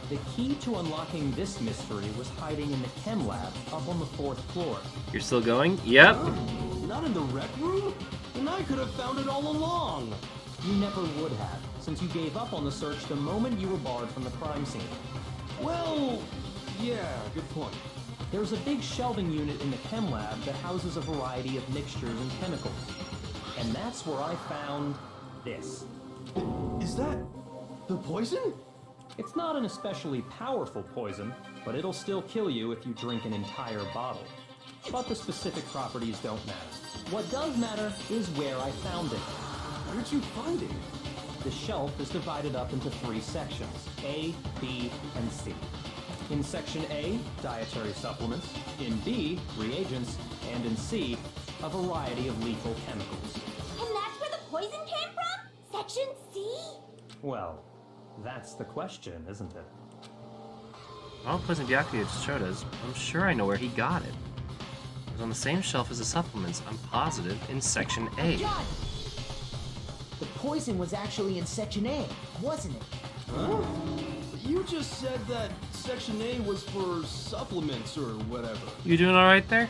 The key to unlocking this mystery was hiding in the chem lab up on the 4th floor. You're still going? Yep. Not in the rec room? Then I could have found it all along. You never would have, since you gave up on the search the moment you were barred from the crime scene. Well, yeah, good point. There's a big shelving unit in the chem lab that houses a variety of mixtures and chemicals. And that's where I found this. Is that the poison? It's not an especially powerful poison, but it'll still kill you if you drink an entire bottle. But the specific properties don't matter. What does matter is where I found it. Where'd you find it? The shelf is divided up into 3 sections, A, B, and C. In Section A, dietary supplements. In B, reagents. And in C, a variety of lethal chemicals. And that's where the poison came from? Section C? Well, that's the question, isn't it? All poison Byakuya just showed us. I'm sure I know where he got it. It was on the same shelf as the supplements, I'm positive, in Section A. John! The poison was actually in Section A, wasn't it? Huh? You just said that Section A was for supplements or whatever. You doing alright there?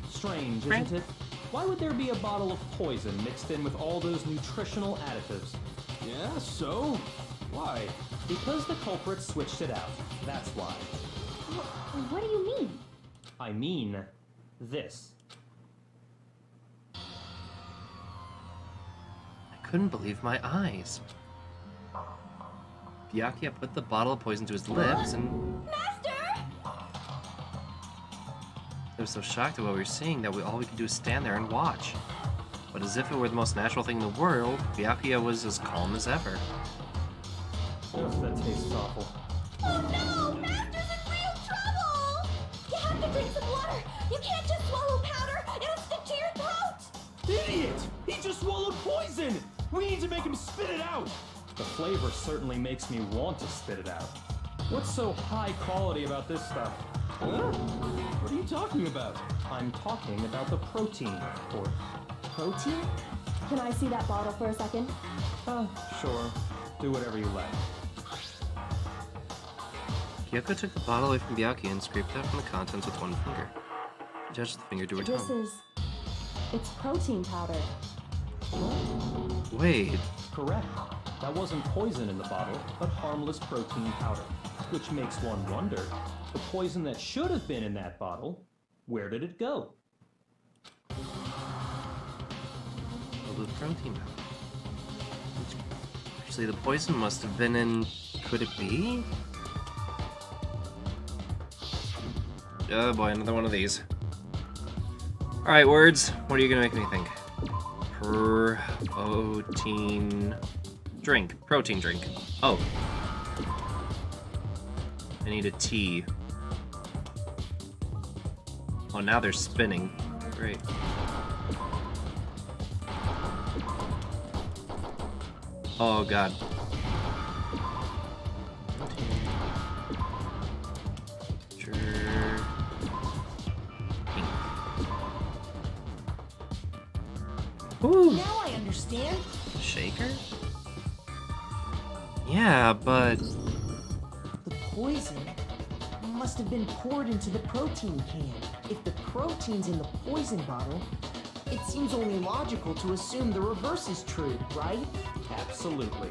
Strange, Right. isn't it? Why would there be a bottle of poison mixed in with all those nutritional additives? Yeah, so? Why? Because the culprit switched it out. That's why. What do you mean? I mean, this. I couldn't believe my eyes. Byakuya put the bottle of poison to his lips and Master! I was so shocked at what we were seeing that all we could do is stand there and watch. But as if it were the most natural thing in the world, Byakuya was as calm as ever. That tastes awful. Oh no! Master's in real trouble! You have to drink some water! You can't just swallow powder! It'll stick to your throat! Idiot! He just swallowed poison! We need to make him spit it out! The flavor certainly makes me want to spit it out. What's so high quality about this stuff? Huh? What are you talking about? I'm talking about the protein, of course. Protein? Can I see that bottle for a second? Sure. Do whatever you like. Kyoko took the bottle away from Byakuya and scraped out from the contents with one finger. She touched the finger to her This tongue. it's protein powder. Wait, Correct. That wasn't poison in the bottle, but harmless protein powder. Which makes one wonder, the poison that should have been in that bottle, where did it go? filled with protein powder. Actually, the poison must have been in... Could it be? Oh boy, another one of these. Alright, words. What are you gonna make me think? Protein drink. Protein drink. Oh. I need a T. Oh, now they're spinning. Great. Oh, God. Ooh. Now I understand. Shaker? Yeah, but... The poison must have been poured into the protein can. If the protein's in the poison bottle, it seems only logical to assume the reverse is true, right? Absolutely.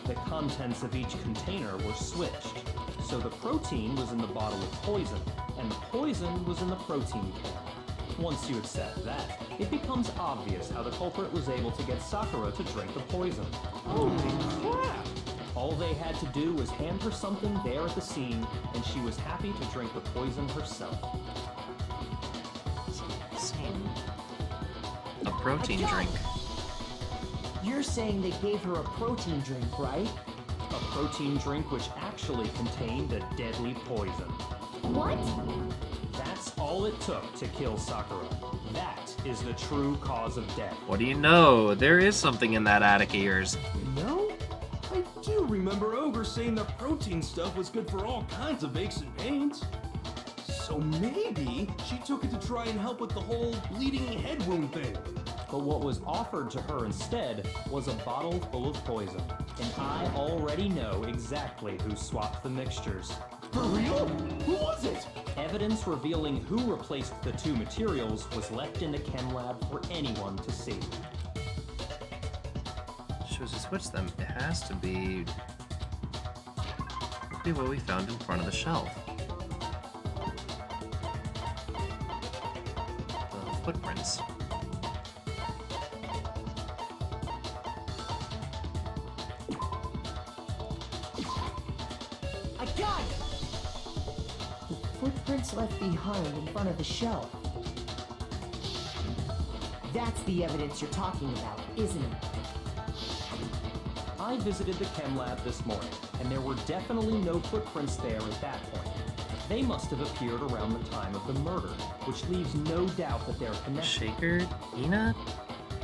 The contents of each container were switched. So the protein was in the bottle of poison, and the poison was in the protein can. Once you accept that, it becomes obvious how the culprit was able to get Sakura to drink the poison. Holy crap! All they had to do was hand her something there at the scene, and she was happy to drink the poison herself. Insane. A protein drink. You're saying they gave her a protein drink, right? A protein drink which actually contained a deadly poison. What? That's all it took to kill Sakura. That is the true cause of death. What do you know? There is something in that attic of yours. No? I do remember Ogre saying that protein stuff was good for all kinds of aches and pains. So maybe she took it to try and help with the whole bleeding head wound thing. But what was offered to her instead was a bottle full of poison. And I already know exactly who swapped the mixtures. For real? Who was it? Evidence revealing who replaced the two materials was left in the chem lab for anyone to see. Shows who switched them. It has to be... what we found in front of the shelf. The footprints. I got it! The footprints left behind in front of the shelf. That's the evidence you're talking about, isn't it? I visited the chem lab this morning, and there were definitely no footprints there at that point. They must have appeared around the time of the murder, which leaves no doubt that they're connected. Shaker? Hina?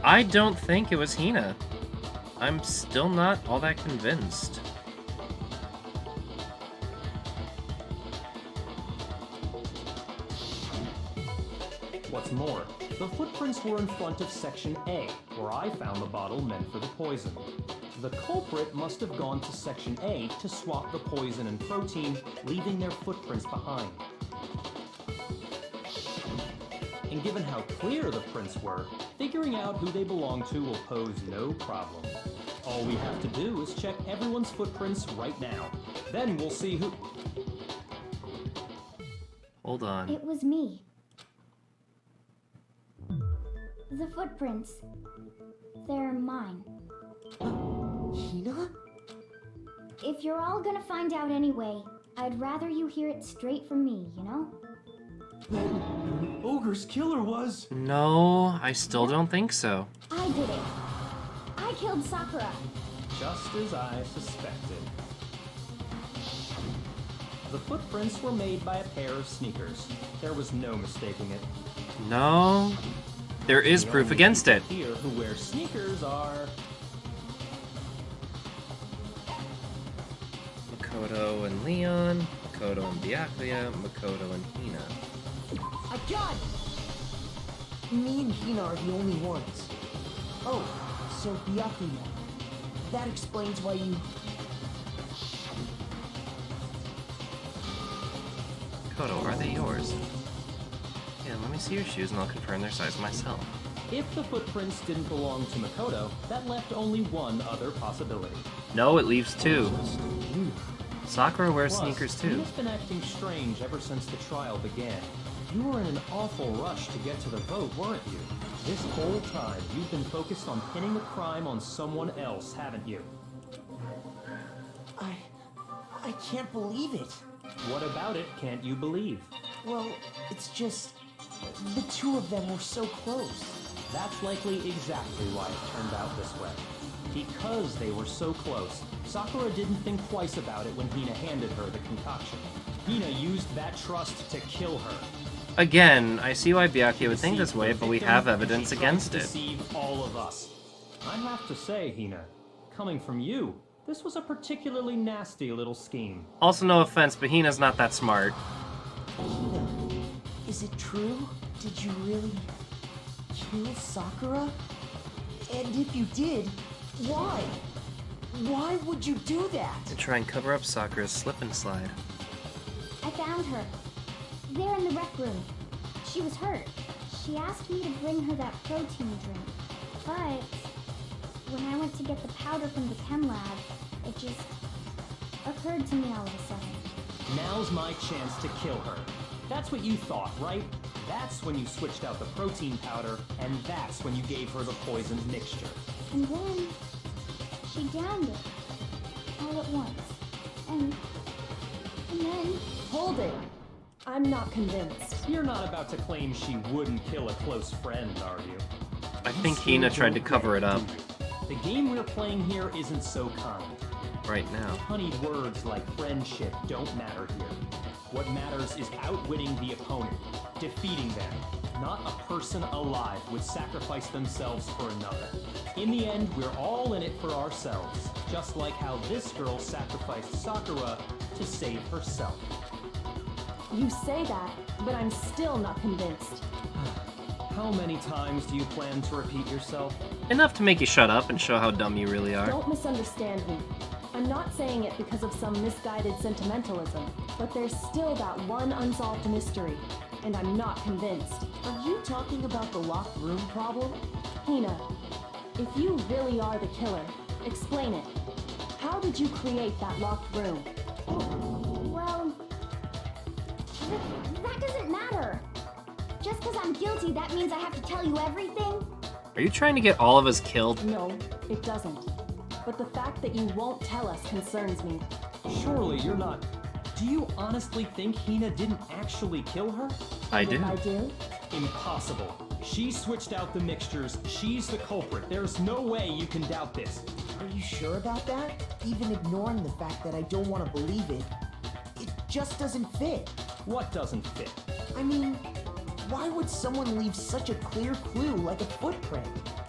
I don't think it was Hina. I'm still not all that convinced. What's more, the footprints were in front of Section A, where I found the bottle meant for the poison. The culprit must have gone to Section A to swap the poison and protein, leaving their footprints behind. And given how clear the prints were, figuring out who they belong to will pose no problem. All we have to do is check everyone's footprints right now. Then we'll see who... Hold on. It was me. The footprints. They're mine. Hina? If you're all gonna find out anyway, I'd rather you hear it straight from me, you know? Then Ogre's killer was... No, I still don't think so. I did it. I killed Sakura. Just as I suspected. The footprints were made by a pair of sneakers. There was no mistaking it. No, there is The proof only against it. people here who wear sneakers are... Makoto and Leon, Makoto and Byakuya, Makoto and Hina. I got it! Me and Hina are the only ones. Oh, so Byakuya. That explains why you... Makoto, are they yours? Yeah, let me see your shoes and I'll confirm their size myself. If the footprints didn't belong to Makoto, that left only one other possibility. No, it leaves two. Sakura wears Plus, sneakers too. Hina's been acting strange ever since the trial began. You were in an awful rush to get to the vote, weren't you? This whole time, you've been focused on pinning the crime on someone else, haven't you? I can't believe it. What about it can't you believe? Well, it's just... The two of them were so close. That's likely exactly why it turned out this way. Because they were so close, Sakura didn't think twice about it when Hina handed her the concoction. Hina used that trust to kill her. Again, I see why Byakuya would think Deceive this way, the but we victim, have and evidence she tried against to it. deceive all of us. I have to say, Hina, coming from you, this was a particularly nasty little scheme. Also, no offense, but Hina's not that smart. Hina, is it true? Did you really kill Sakura? And if you did, why? Why would you do that? To try and cover up Sakura's slip and slide. I found her. There in the rec room. She was hurt. She asked me to bring her that protein drink. But when I went to get the powder from the chem lab, it just occurred to me all of a sudden. Now's my chance to kill her. That's what you thought, right? That's when you switched out the protein powder, and that's when you gave her the poisoned mixture. And then she downed it all at once. And then Hold it. I'm not convinced. You're not about to claim she wouldn't kill a close friend, are you? I think Hina tried to cover it up The game we're playing here isn't so kind. right now. Honeyed words like friendship don't matter here. What matters is outwitting the opponent, defeating them. Not a person alive would sacrifice themselves for another. In the end, we're all in it for ourselves, just like how this girl sacrificed Sakura to save herself. You say that, but I'm still not convinced. How many times do you plan to repeat yourself? Enough to make you shut up and show how dumb you really are. Don't misunderstand me. I'm not saying it because of some misguided sentimentalism, but there's still that one unsolved mystery, and I'm not convinced. Are you talking about the locked room problem? Hina, if you really are the killer, explain it. How did you create that locked room? well, that doesn't matter. Just because I'm guilty, that means I have to tell you everything? Are you trying to get all of us killed? No, it doesn't. But the fact that you won't tell us concerns me. Surely you're not... Do you honestly think Hina didn't actually kill her? I If do. I do, Impossible. She switched out the mixtures. She's the culprit. There's no way you can doubt this. Are you sure about that? Even ignoring the fact that I don't want to believe it, it just doesn't fit. What doesn't fit? I mean, why would someone leave such a clear clue like a footprint?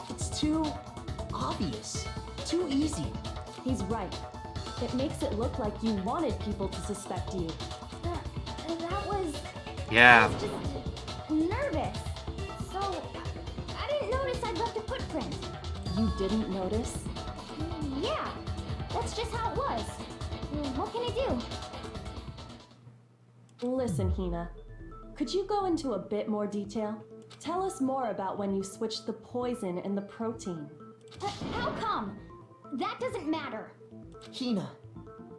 It's too obvious, too easy. he's right. It makes it look like you wanted people to suspect you. That was... Yeah. I was just nervous. So, I didn't notice I'd left a footprint. You didn't notice? Yeah, that's just how it was. What can I do? Listen, Hina. Could you go into a bit more detail? Tell us more about when you switched the poison and the protein. How come? That doesn't matter. Hina,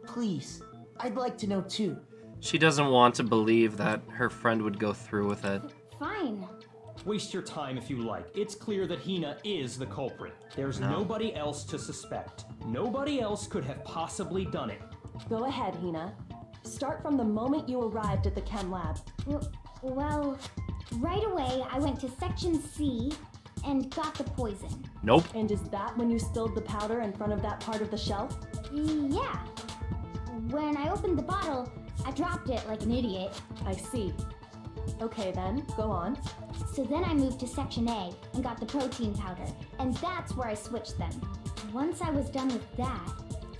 please, I'd like to know too. She doesn't want to believe that her friend would go through with it. Fine. Waste your time if you like. It's clear that Hina is the culprit. There's No. nobody else to suspect. Nobody else could have possibly done it. Go ahead, Hina. Start from the moment you arrived at the chem lab. Well, right away I went to section C and got the poison. Nope. And is that when you spilled the powder in front of that part of the shelf? Yeah. When I opened the bottle, I dropped it like an idiot. I see. Okay then, go on. So then I moved to section A and got the protein powder, and that's where I switched them. Once I was done with that,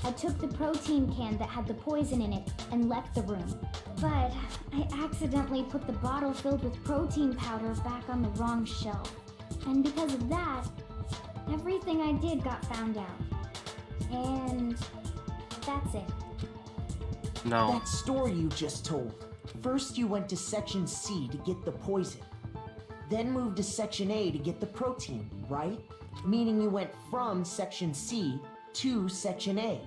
I took the protein can that had the poison in it and left the room. But I accidentally put the bottle filled with protein powder back on the wrong shelf. And because of that, everything I did got found out. And that's it. No. That story you just told. First you went to section C to get the poison. Then moved to section A to get the protein, right? Meaning you went from section C to section A.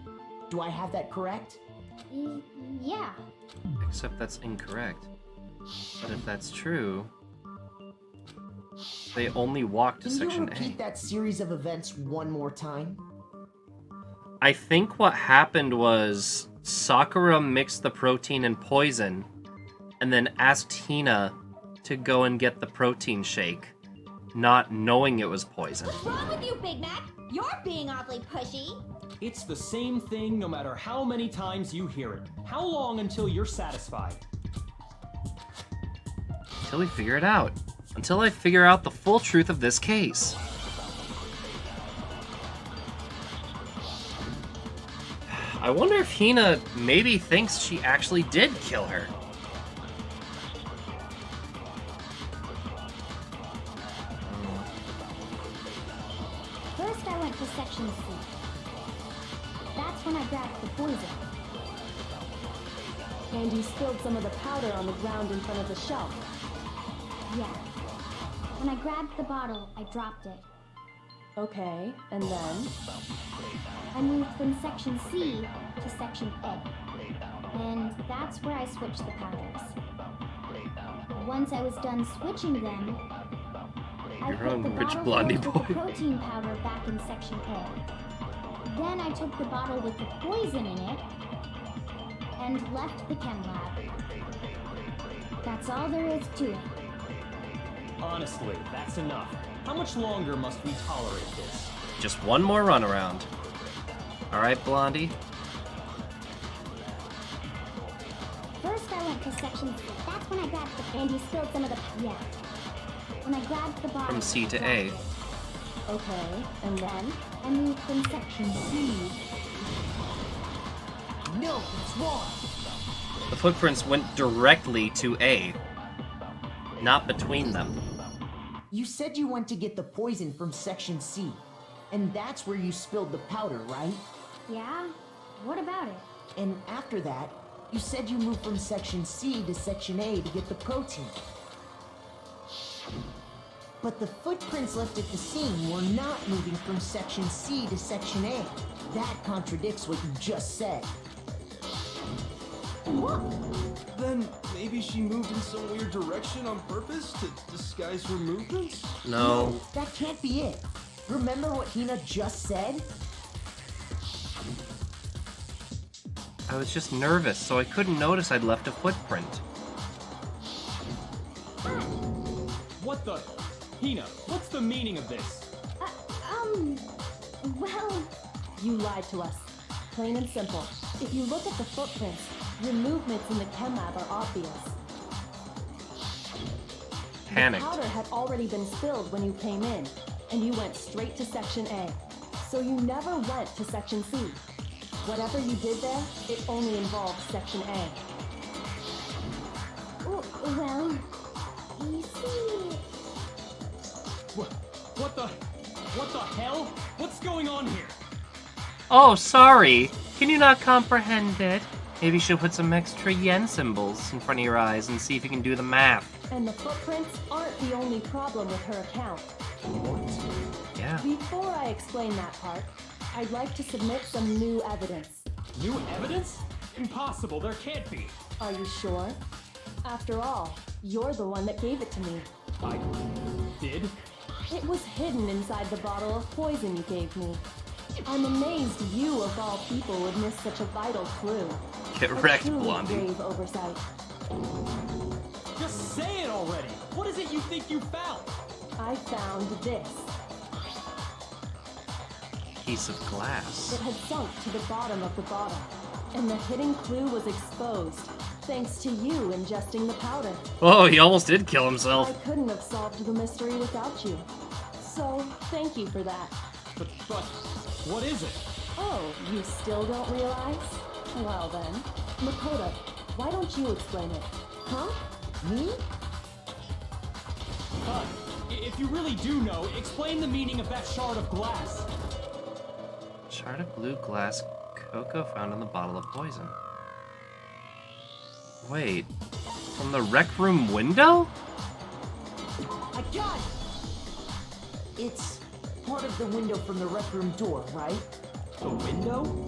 Do I have that correct? Yeah. Except that's incorrect. But if that's true, they only walked to Can you section repeat A. that series of events one more time? I think what happened was Sakura mixed the protein and poison and then asked Hina to go and get the protein shake, not knowing it was poison. What's wrong with you, Big Mac? You're being awfully pushy. It's the same thing no matter how many times you hear it. How long until you're satisfied? Until we figure it out. Until I figure out the full truth of this case. I wonder if Hina maybe thinks she actually did kill her. First, I went to Section C. That's when I grabbed the poison. And you spilled some of the powder on the ground in front of the shelf. Yeah. When I grabbed the bottle, I dropped it. Okay, and then? I moved from Section C to Section A. And that's where I switched the powders. Once I was done switching them, I Your put own the rich bottle blondie filled with the boy. protein powder back in Section A. Then I took the bottle with the poison in it and left the chem lab. That's all there is to it. Honestly, that's enough. How much longer must we tolerate this? Just one more runaround. Alright, Blondie. First, I went to Section C. That's when I grabbed the... And you spilled some of the... Yeah. When I grabbed the bottle... From C to I A. dropped it. Okay, and then? I moved from Section C. No, it's wrong. The footprints went directly to A. Not between them. You said you went to get the poison from Section C, and that's where you spilled the powder, right? Yeah? What about it? And after that, you said you moved from Section C to Section A to get the protein. But the footprints left at the scene were not moving from Section C to Section A. That contradicts what you just said. Then maybe she moved in some weird direction on purpose to disguise her movements? No. That can't be it. Remember what Hina just said? I was just nervous, so I couldn't notice I'd left a footprint. What the? Hina, what's the meaning of this? Well... You lied to us. Plain and simple. If you look at the footprints, your movements in the chem lab are obvious. Panicked. The powder had already been spilled when you came in, and you went straight to Section A. So you never went to Section C. Whatever you did there, it only involved Section A. Well... You see... What the hell? What's going on here? Oh, sorry. Can you not comprehend it? Maybe you should put some extra yen symbols in front of your eyes and see if you can do the math. And the footprints aren't the only problem with her account. Yeah. Before I explain that part, I'd like to submit some new evidence. New evidence? Impossible, there can't be. Are you sure? After all, you're the one that gave it to me. I did? It was hidden inside the bottle of poison you gave me. I'm amazed you, of all people, would miss such a vital clue. Get A wrecked, truly Blondie. grave oversight. Just say it already! What is it you think you found? I found this. Piece of glass. It had sunk to the bottom of the bottle, and the hidden clue was exposed, thanks to you ingesting the powder. Oh, he almost did kill I himself. couldn't have solved the mystery without you. So, thank you for that. But, what is it? Oh, you still don't realize? Well then, Makoto, why don't you explain it? Huh? Me? If you really do know, explain the meaning of that shard of glass. Shard of blue glass Coco found in the bottle of poison. Wait. From the rec room window? I got it! It's part of the window from the rec room door, right? The window?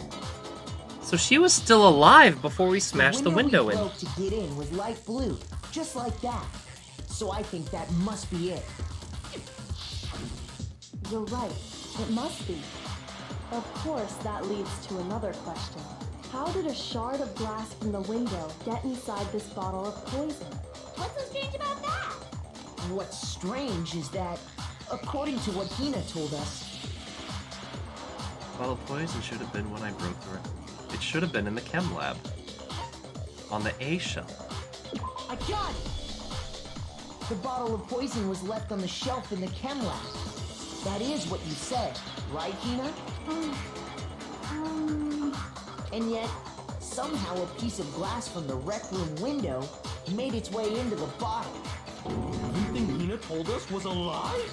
So she was still alive before we smashed the window we in. broke to get in was light blue, just like that. So I think that must be it. You're right, it must be. Of course, that leads to another question. How did a shard of glass from the window get inside this bottle of poison? What's so strange about that? What's strange is that, according to what Hina told us, Bottle of poison should have been when I broke through it. It should have been in the chem lab. On the A shelf. I got it! The bottle of poison was left on the shelf in the chem lab. That is what you said, right, Hina? And yet, somehow a piece of glass from the rec room window made its way into the bottle. Everything Hina told us was a lie?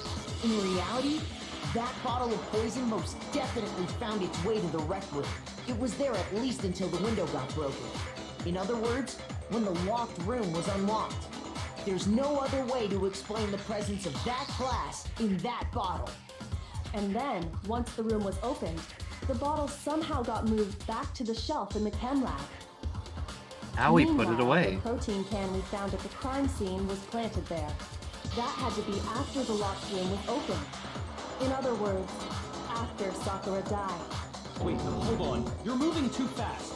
In reality, that bottle of poison most definitely found its way to the rec room. It was there at least until the window got broken. In other words, when the locked room was unlocked. There's no other way to explain the presence of that glass in that bottle. And then, once the room was opened, the bottle somehow got moved back to the shelf in the chem lab. How we put it Meanwhile, away. The protein can we found at the crime scene was planted there. That had to be after the locked room was opened. In other words, after Sakura died. Wait, hold on. You're moving too fast.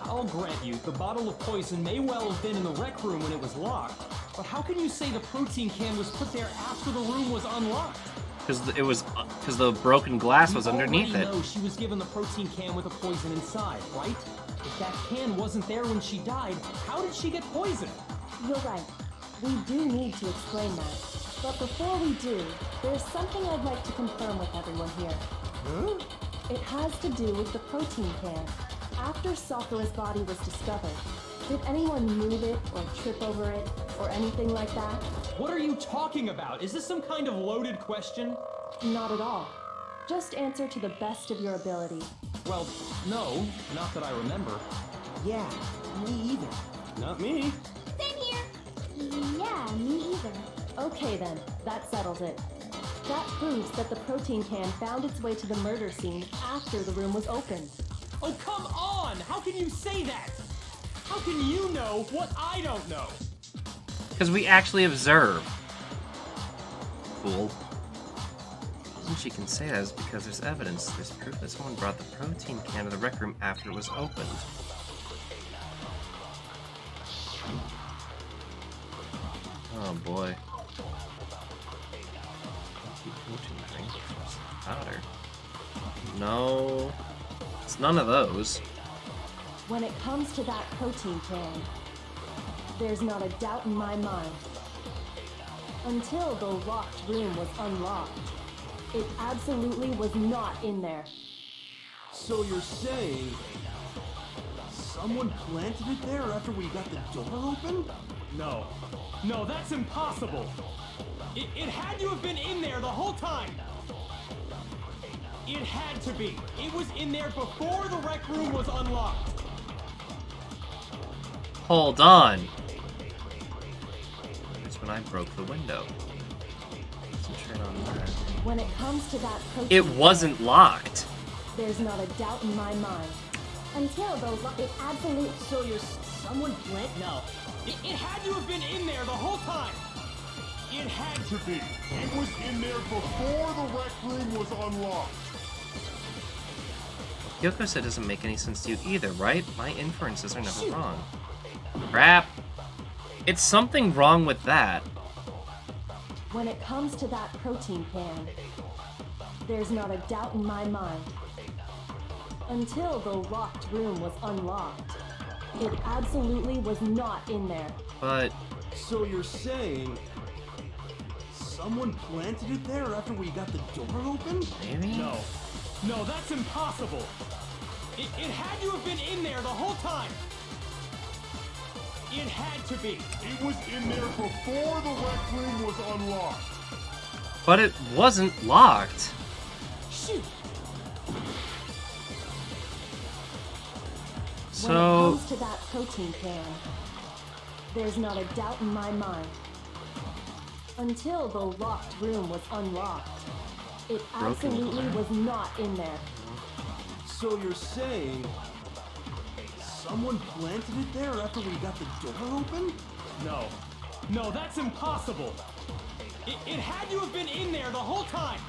I'll grant you, the bottle of poison may well have been in the rec room when it was locked. But how can you say the protein can was put there after the room was unlocked? Because the broken glass was underneath it. You know she was given the protein can with the poison inside, right? If that can wasn't there when she died, how did she get poisoned? You're right. We do need to explain that. But before we do, there's something I'd like to confirm with everyone here. Huh? It has to do with the protein can. After Sakura's body was discovered, did anyone move it or trip over it or anything like that? What are you talking about? Is this some kind of loaded question? Not at all. Just answer to the best of your ability. Well, no, not that I remember. Yeah, me either. Not me. Same here. Yeah, me either. Okay then, that settles it. That proves that the protein can found its way to the murder scene after the room was opened. Oh, come on! How can you say that? How can you know what I don't know? Because we actually observe. Fool. The reason she can say that is because there's evidence. There's proof that someone brought the protein can to the rec room after it was opened. Oh boy. Protein drink. Powder. No. It's none of those. When it comes to that protein can, there's not a doubt in my mind. Until the locked room was unlocked, it absolutely was not in there. So you're saying someone planted it there after we got the door open? No. No, that's impossible. It had to have been in there the whole time. It had to be. It was in there before the rec room was unlocked. Hold on. It's when I broke the window. Concentrate on that. When it comes to that protein It wasn't locked. there's not a doubt in my mind. Until those it absolutely So you're someone plant? No. It had to have been in there the whole time. It had to be. It was in there before the rec room was unlocked. Yoko said doesn't make any sense to you either, right? My inferences are never wrong. Crap. It's something wrong with that. When it comes to that protein can, there's not a doubt in my mind. Until the locked room was unlocked, it absolutely was not in there. But So you're saying someone planted it there after we got the door open? maybe? No. No, that's impossible. It had to have been in there the whole time. It had to be. It was in there before the rec room was unlocked. But it wasn't locked. Shoot! When it So comes to that protein can, there's not a doubt in my mind. Until the locked room was unlocked, it Broken absolutely glass. was not in there. So you're saying someone planted it there after we got the door open? No. No, that's impossible. It had to have been in there the whole time.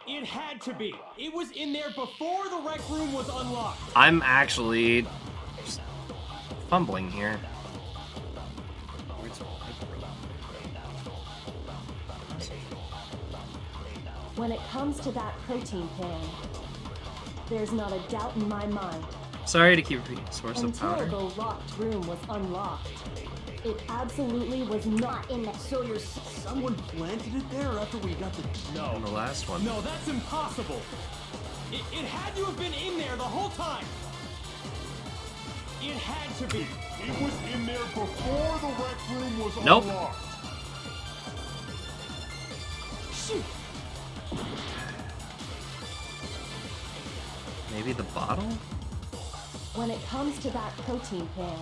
It had to be. It was in there before the rec room was unlocked. I'm actually just fumbling here. Where's my When it comes to that protein pan, there's not a doubt in my mind. Sorry to keep repeating. Source of Until powder. the locked room was unlocked, it absolutely was not in there. So someone planted it there after we got the... On the last one. No, that's impossible. It had to have been in there the whole time. It had to be. It was in there before the rec room was Nope. unlocked. Shoot! Maybe the bottle? When it comes to that protein pan,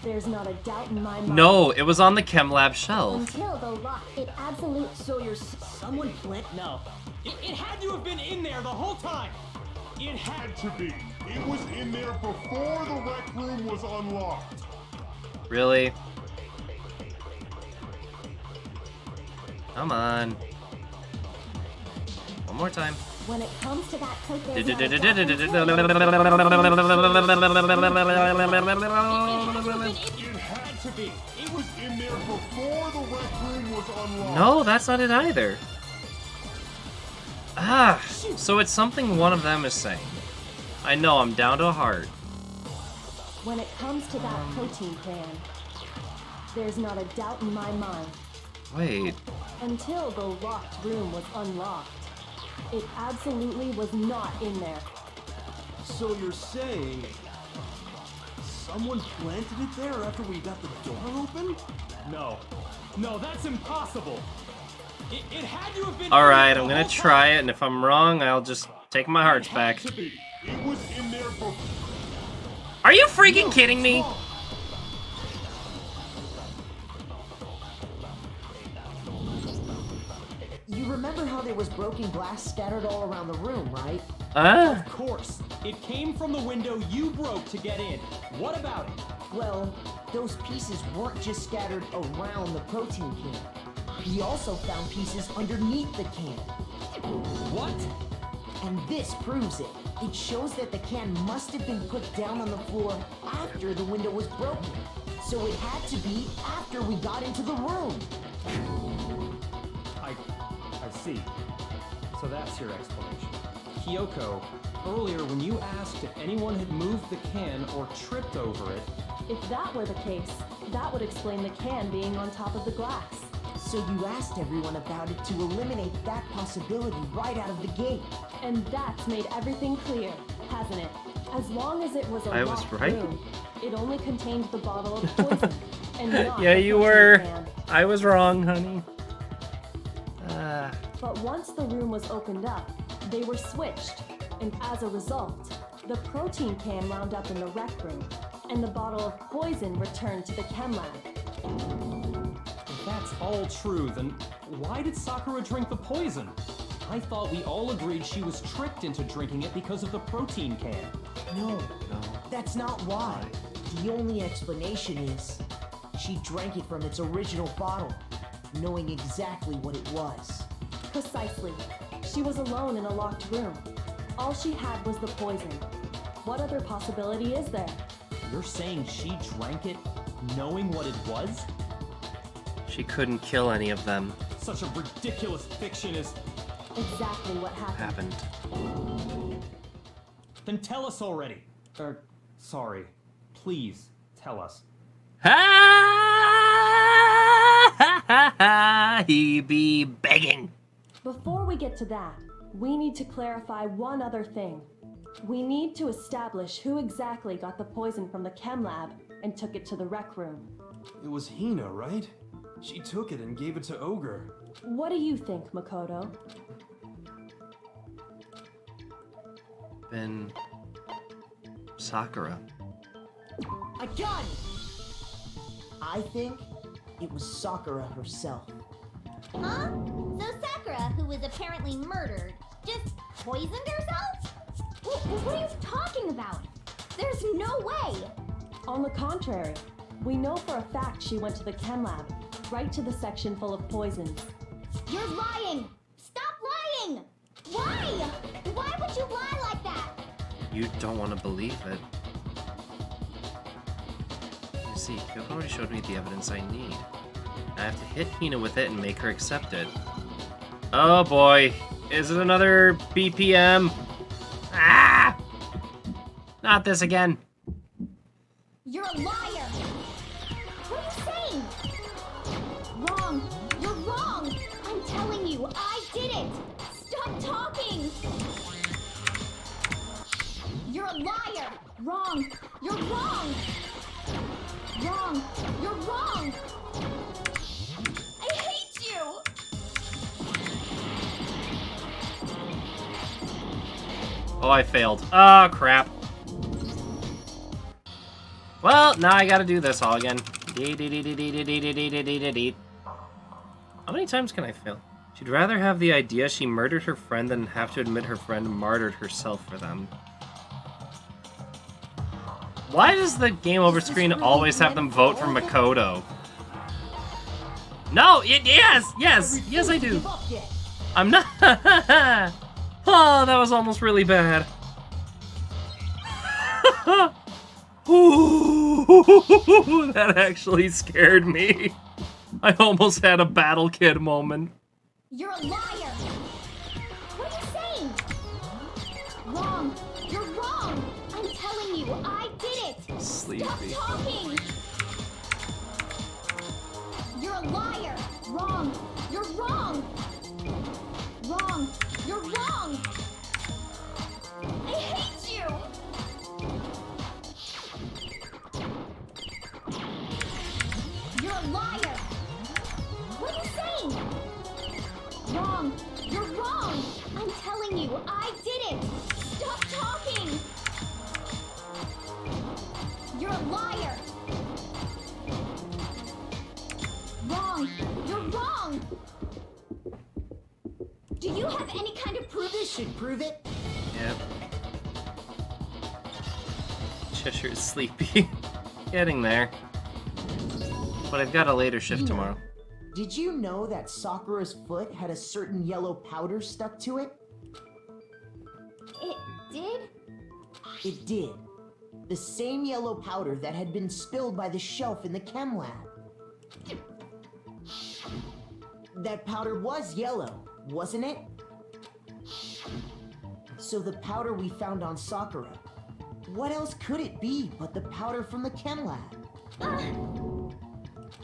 there's not a doubt in my mind. No, it was on the chem lab shelf. Until the lock, it absolute. So someone plant? No. It had to have been in there the whole time. It had To be. It was in there before the rec room was unlocked. Really? Come on. One more time. When it comes to that coat, there's It had to be. It was in there before the rec room was unlocked. No, that's not it either. Ah, so it's something one of them is saying. I know, I'm down to a heart. When it comes to that protein pan, there's not a doubt in my mind. Wait, Until the locked room was unlocked, it absolutely was not in there. So you're saying... someone planted it there after we got the door open? No. No, that's impossible. It had to have been. alright, I'm gonna try it, and if I'm wrong, I'll just take my hearts back. To be. It was in there before. Are you freaking kidding me? You remember how there was broken glass scattered all around the room, right? Of course. It came from the window you broke to get in. What about it? Well, those pieces weren't just scattered around the protein can. We also found pieces underneath the can. What? And this proves it. It shows that the can must have been put down on the floor after the window was broken. So it had to be after we got into the room. I see. So that's your explanation. Kyoko, earlier when you asked if anyone had moved the can or tripped over it, If that were the case, that would explain the can being on top of the glass. So you asked everyone about it to eliminate that possibility right out of the gate. And that's made everything clear, hasn't it? As long as it was a I was locked right. room, it only contained the bottle of poison, and not Yeah, the you protein were. can. I was wrong, honey. But once the room was opened up, they were switched, and as a result, the protein can wound up in the rec room, and the bottle of poison returned to the chem lab. if that's all true, then why did Sakura drink the poison? I thought we all agreed she was tricked into drinking it because of the protein can. No, that's not why. The only explanation is she drank it from its original bottle, knowing exactly what it was. Precisely. She was alone in a locked room. All she had was the poison. What other possibility is there? You're saying she drank it knowing what it was? She couldn't kill any of them. Such a ridiculous fiction is... Exactly what happened. Then tell us already. Sorry. Please, tell us. He be begging. Before we get to that, we need to clarify one other thing. We need to establish who exactly got the poison from the chem lab and took it to the rec room. It was Hina, right? She took it and gave it to Ogre. What do you think, Makoto? Been Sakura. I got it! I think it was Sakura herself. Huh? So Sakura, who was apparently murdered, just poisoned herself? What are you talking about? There's no way! On the contrary, we know for a fact she went to the chem lab, right to the section full of poisons. You're lying! Stop lying! Why? Why would you lie like that? You don't want to believe it. You see, Kyoko already showed me the evidence I need. I have to hit Hina with it and make her accept it. Oh boy. Is it another BPM? Ah! Not this again. You're a liar! What are you saying? Wrong! You're wrong! I'm telling you, I did it! Stop talking! You're a liar! Wrong! You're wrong! Wrong! You're wrong! I hate you! Oh, I failed. Oh, crap. Well, now I gotta do this all again. How many times can I fail? She'd rather have the idea she murdered her friend than have to admit her friend martyred herself for them. Why does the game over screen always have them vote for Makoto? No, yes, I do. I'm not. Oh, that was almost really bad. Ooh, that actually scared me. I almost had a Battle Kid moment. You're a liar! What are you saying? Wrong! You're wrong! I'm telling you, I did it! Sleepy. Stop talking! You're a liar! Wrong! You're wrong! Wrong! You're wrong! I hate you! You're a liar! What are you saying? Wrong! You're wrong! I'm telling you, I did it! Stop talking! You're a liar! Wrong! You're wrong! Do you have any kind of proof? This should prove it. Yep. Cheshire's sleepy. Getting there. But I've got a later shift tomorrow. Did you know that Sakura's foot had a certain yellow powder stuck to it? It did? It did. The same yellow powder that had been spilled by the shelf in the chem lab. That powder was yellow, wasn't it? So the powder we found on Sakura, what else could it be but the powder from the chem lab?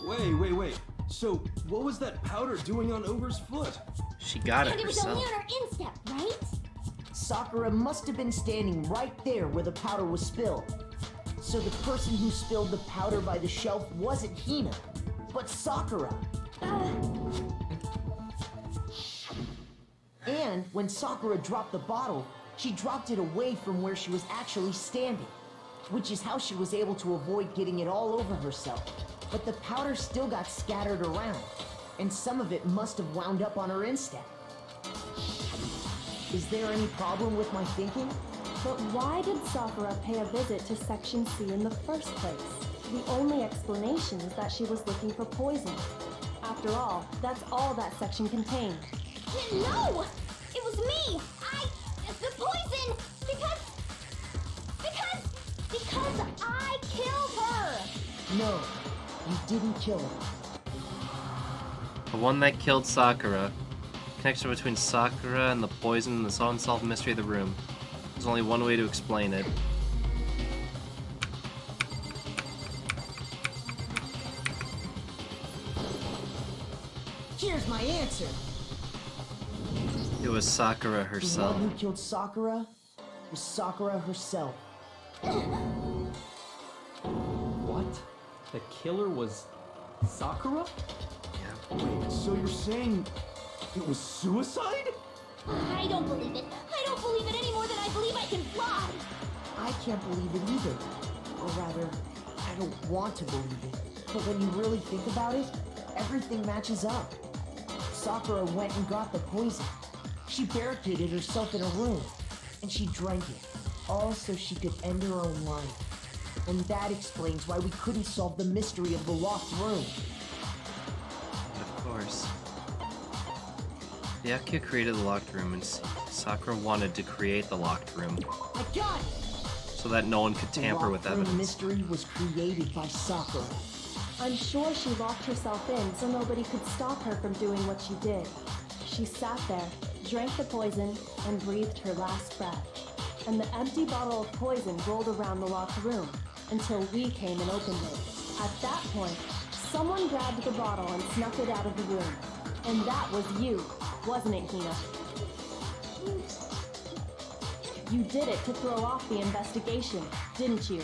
Wait. So, what was that powder doing on Ogre's foot? She got it And it was herself. only on her instep, right? Sakura must have been standing right there where the powder was spilled. So the person who spilled the powder by the shelf wasn't Hina, but Sakura. And when Sakura dropped the bottle, she dropped it away from where she was actually standing, which is how she was able to avoid getting it all over herself. But the powder still got scattered around, and some of it must have wound up on her instep. Is there any problem with my thinking? But why did Sakura pay a visit to Section C in the first place? The only explanation is that she was looking for poison. After all, that's all that section contained. No! It was me! The poison! Because I killed her! No, you didn't kill her. The one that killed Sakura. Connection between Sakura and the poison and the unsolved mystery of the room. There's only one way to explain it. Here's my answer. It was Sakura The herself. one who killed Sakura was Sakura herself. What? The killer was Sakura? Wait, so you're saying it was suicide? I don't believe it. I don't believe it any more than I believe I can fly. I can't believe it either. Or rather, I don't want to believe it. But when you really think about it, everything matches up. Sakura went and got the poison. She barricaded herself in a room, and she drank it, all so she could end her own life. And that explains why we couldn't solve the mystery of the locked room. Of course. Byakuya created the locked room, and Sakura wanted to create the locked room I got it! so that no one could tamper with The locked room evidence. mystery was created by Sakura. I'm sure she locked herself in so nobody could stop her from doing what she did. She sat there, drank the poison, and breathed her last breath. And the empty bottle of poison rolled around the locker room until we came and opened it. At that point, someone grabbed the bottle and snuck it out of the room. And that was you, wasn't it, Hina? You did it to throw off the investigation, didn't you?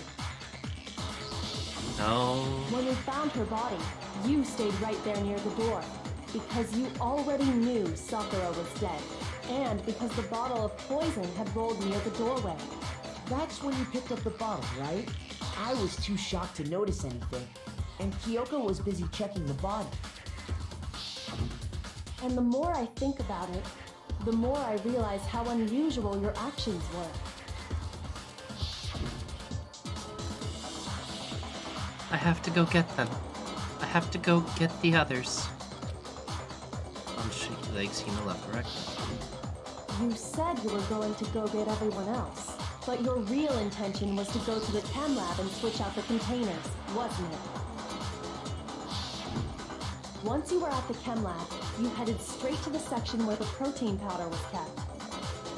No. When we found her body, you stayed right there near the door. Because you already knew Sakura was dead. And because the bottle of poison had rolled near the doorway. That's when you picked up the bottle, right? I was too shocked to notice anything. And Kyoko was busy checking the body. And the more I think about it, the more I realize how unusual your actions were. I have to go get them. I have to go get the others. On shaky legs, Hina left directly. You said you were going to go get everyone else, but your real intention was to go to the chem lab and switch out the containers, wasn't it? Once you were at the chem lab, you headed straight to the section where the protein powder was kept.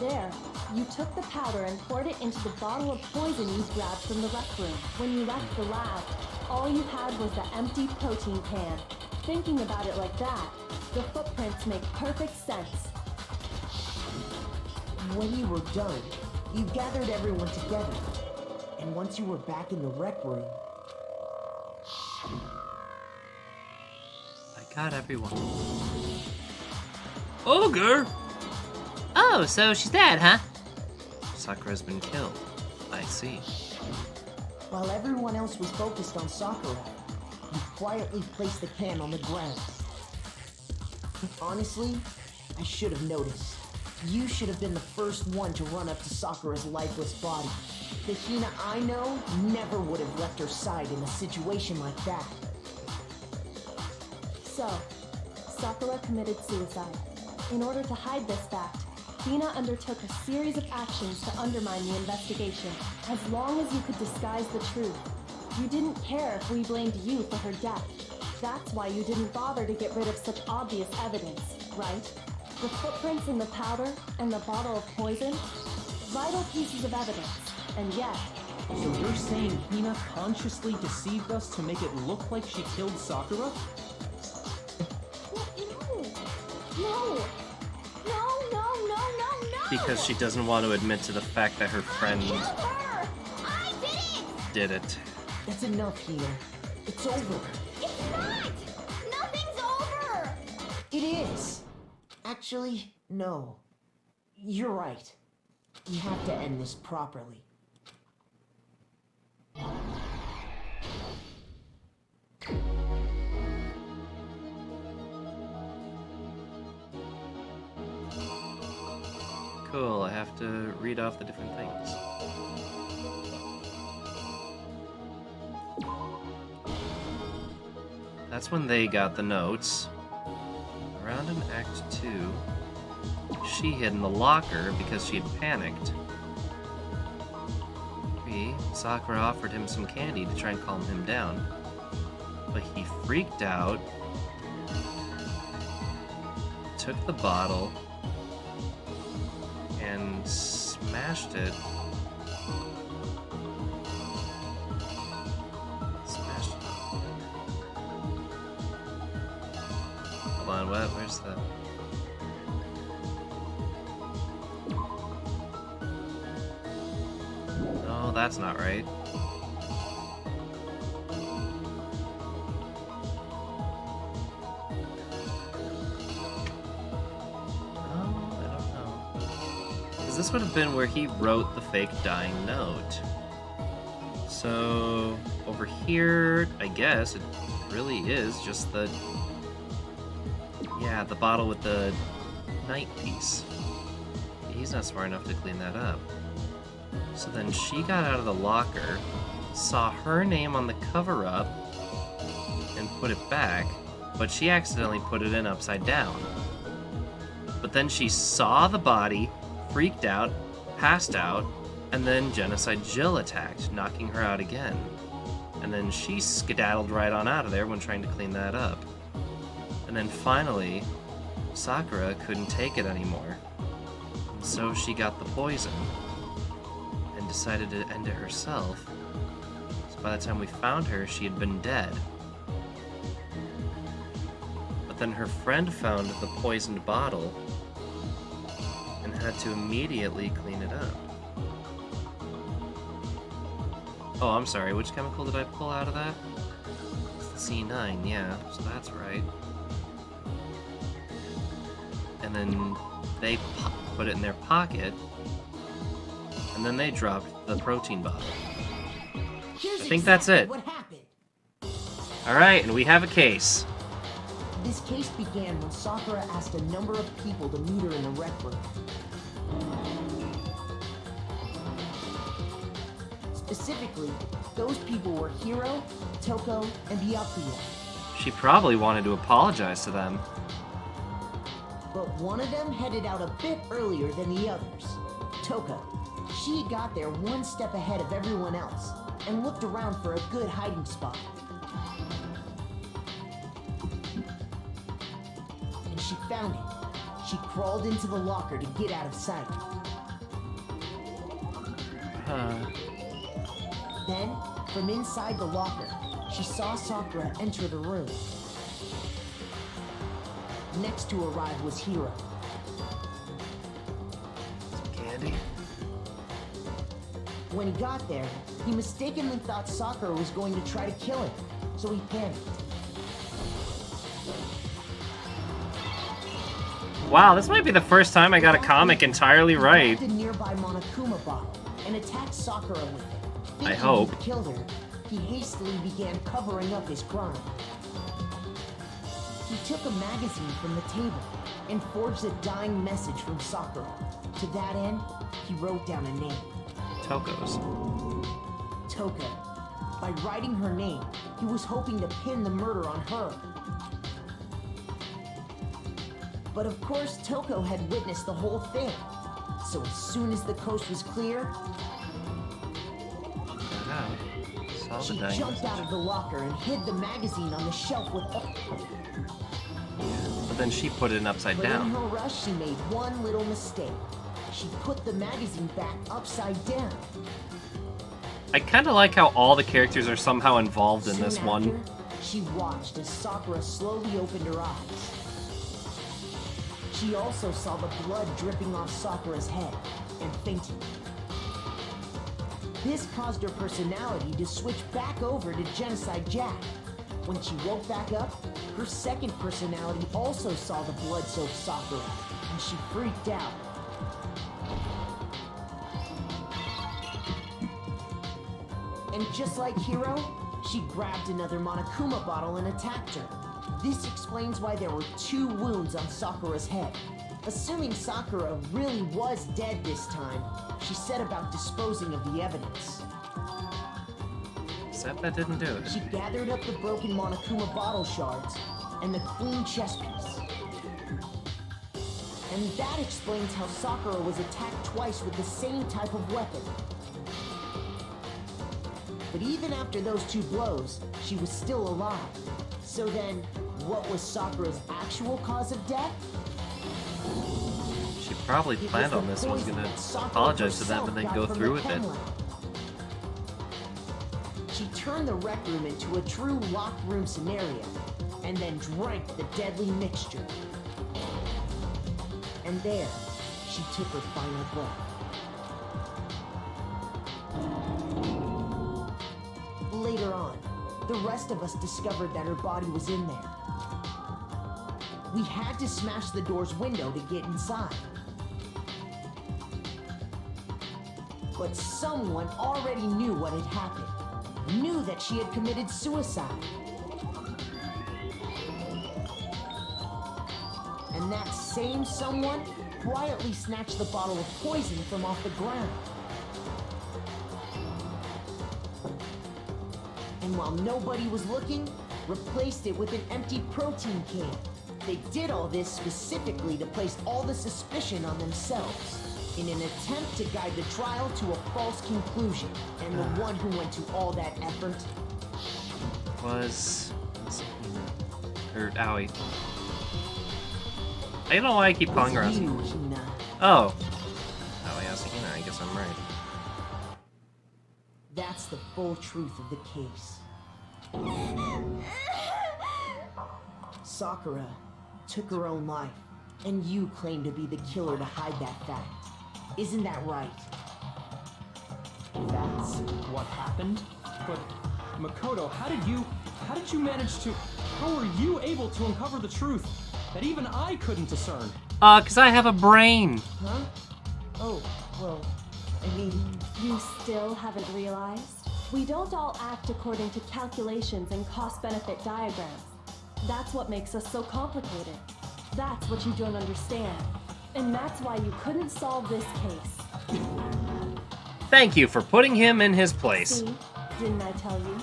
There, you took the powder and poured it into the bottle of poison you grabbed from the rec room. When you left the lab, all you had was the empty protein can. Thinking about it like that, the footprints make perfect sense. When you were done, you gathered everyone together. And once you were back in the rec room... I got everyone. Ogre! Oh, so she's dead, huh? Sakura's been killed. I see. While everyone else was focused on Sakura, you quietly placed the can on the ground. Honestly, I should have noticed. You should have been the first one to run up to Sakura's lifeless body. The Hina I know never would have left her side in a situation like that. So, Sakura committed suicide. In order to hide this fact, Hina undertook a series of actions to undermine the investigation. As long as you could disguise the truth, you didn't care if we blamed you for her death. That's why you didn't bother to get rid of such obvious evidence, right? The footprints in the powder and the bottle of poison? Vital pieces of evidence, and yet... So you're saying Hina consciously deceived us to make it look like she killed Sakura? No! Because she doesn't want to admit to the fact that her friend Killed her! I did it! did it. That's enough, Hina. It's over. It's not! Nothing's over! It is. Actually, no. You're right. We have to end this properly. Cool, I have to read off the different things. That's when they got the notes. Around in Act 2, she hid in the locker because she had panicked. 3, Sakura offered him some candy to try and calm him down, but he freaked out, took the bottle, and smashed it. Hold on, what? Where's the... No, that's not right. This would have been where he wrote the fake dying note. So, over here, I guess, it really is just the... Yeah, the bottle with the night piece. He's not smart enough to clean that up. So then she got out of the locker, saw her name on the cover-up, and put it back, but she accidentally put it in upside down. But then she saw the body, freaked out, passed out, and then Genocide Jill attacked, knocking her out again. And then she skedaddled right on out of there when trying to clean that up. And then finally, Sakura couldn't take it anymore. And so she got the poison and decided to end it herself. So by the time we found her, she had been dead. But then her friend found the poisoned bottle and had to immediately clean it up. Oh, I'm sorry, which chemical did I pull out of that? It's the C9, yeah, so that's right. And then they put it in their pocket, and then they dropped the protein bottle. Here's I think that's it. What happened? Alright, and we have a case. This case began when Sakura asked a number of people to meet her in the rec room. Specifically, those people were Hiro, Toko, and Byakuya. She probably wanted to apologize to them. But one of them headed out a bit earlier than the others. Toko. She got there one step ahead of everyone else and looked around for a good hiding spot. And she found it. She crawled into the locker to get out of sight. Then, from inside the locker, she saw Sakura enter the room. Next to arrive was Hiro. Some candy? When he got there, he mistakenly thought Sakura was going to try to kill him, so he panicked. Wow, this might be the first time I got a comic entirely right. He grabbed a nearby Monokuma bottle and attacked Sakura with it. Thinking I hope. he'd killed her, he hastily began covering up his crime. He took a magazine from the table and forged a dying message from Sakura. To that end, he wrote down a name. Toko's. Toko. By writing her name, he was hoping to pin the murder on her. But of course, Toko had witnessed the whole thing. So as soon as the coast was clear, she jumped out of the locker and hid the magazine on the shelf with... But then she put it upside But down. in her rush, she made one little mistake. She put the magazine back upside down. I kind of like how all the characters are somehow involved in Soon this after, one. she watched as Sakura slowly opened her eyes. She also saw the blood dripping off Sakura's head and fainted. This caused her personality to switch back over to Genocide Jack. When she woke back up, her second personality also saw the blood-soaked Sakura, and she freaked out. And just like Hiro, she grabbed another Monokuma bottle and attacked her. This explains why there were 2 wounds on Sakura's head. Assuming Sakura really was dead this time, she set about disposing of the evidence. Except that didn't do it. She gathered up the broken Monokuma bottle shards and the queen chess piece. And that explains how Sakura was attacked twice with the same type of weapon. But even after those 2 blows, she was still alive. So then, what was Sakura's actual cause of death? She probably planned on this and was gonna apologize to them and then go through with it. She turned the rec room into a true locked room scenario, and then drank the deadly mixture. And there, she took her final breath. Later on, the rest of us discovered that her body was in there. We had to smash the door's window to get inside. But someone already knew what had happened. Knew that she had committed suicide. And that same someone quietly snatched the bottle of poison from off the ground. And while nobody was looking, replaced it with an empty protein can. They did all this specifically to place all the suspicion on themselves, in an attempt to guide the trial to a false conclusion. And the one who went to all that effort Was... Or Owie. I don't know why I keep calling her It's Asahina. you, Hina. Oh. Oh, yeah, Asahina. I guess I'm right. That's the full truth of the case. Sakura took her own life, and you claim to be the killer to hide that fact. Isn't that right? That's what happened? But Makoto, how did you manage to, how were you able to uncover the truth that even I couldn't discern? 'Cause I have a brain. Huh? Oh, well, I mean, You still haven't realized? We don't all act according to calculations and cost-benefit diagrams. That's what makes us so complicated. That's what you don't understand. And that's why you couldn't solve this case. Thank you for putting him in his place. See? Didn't I tell you?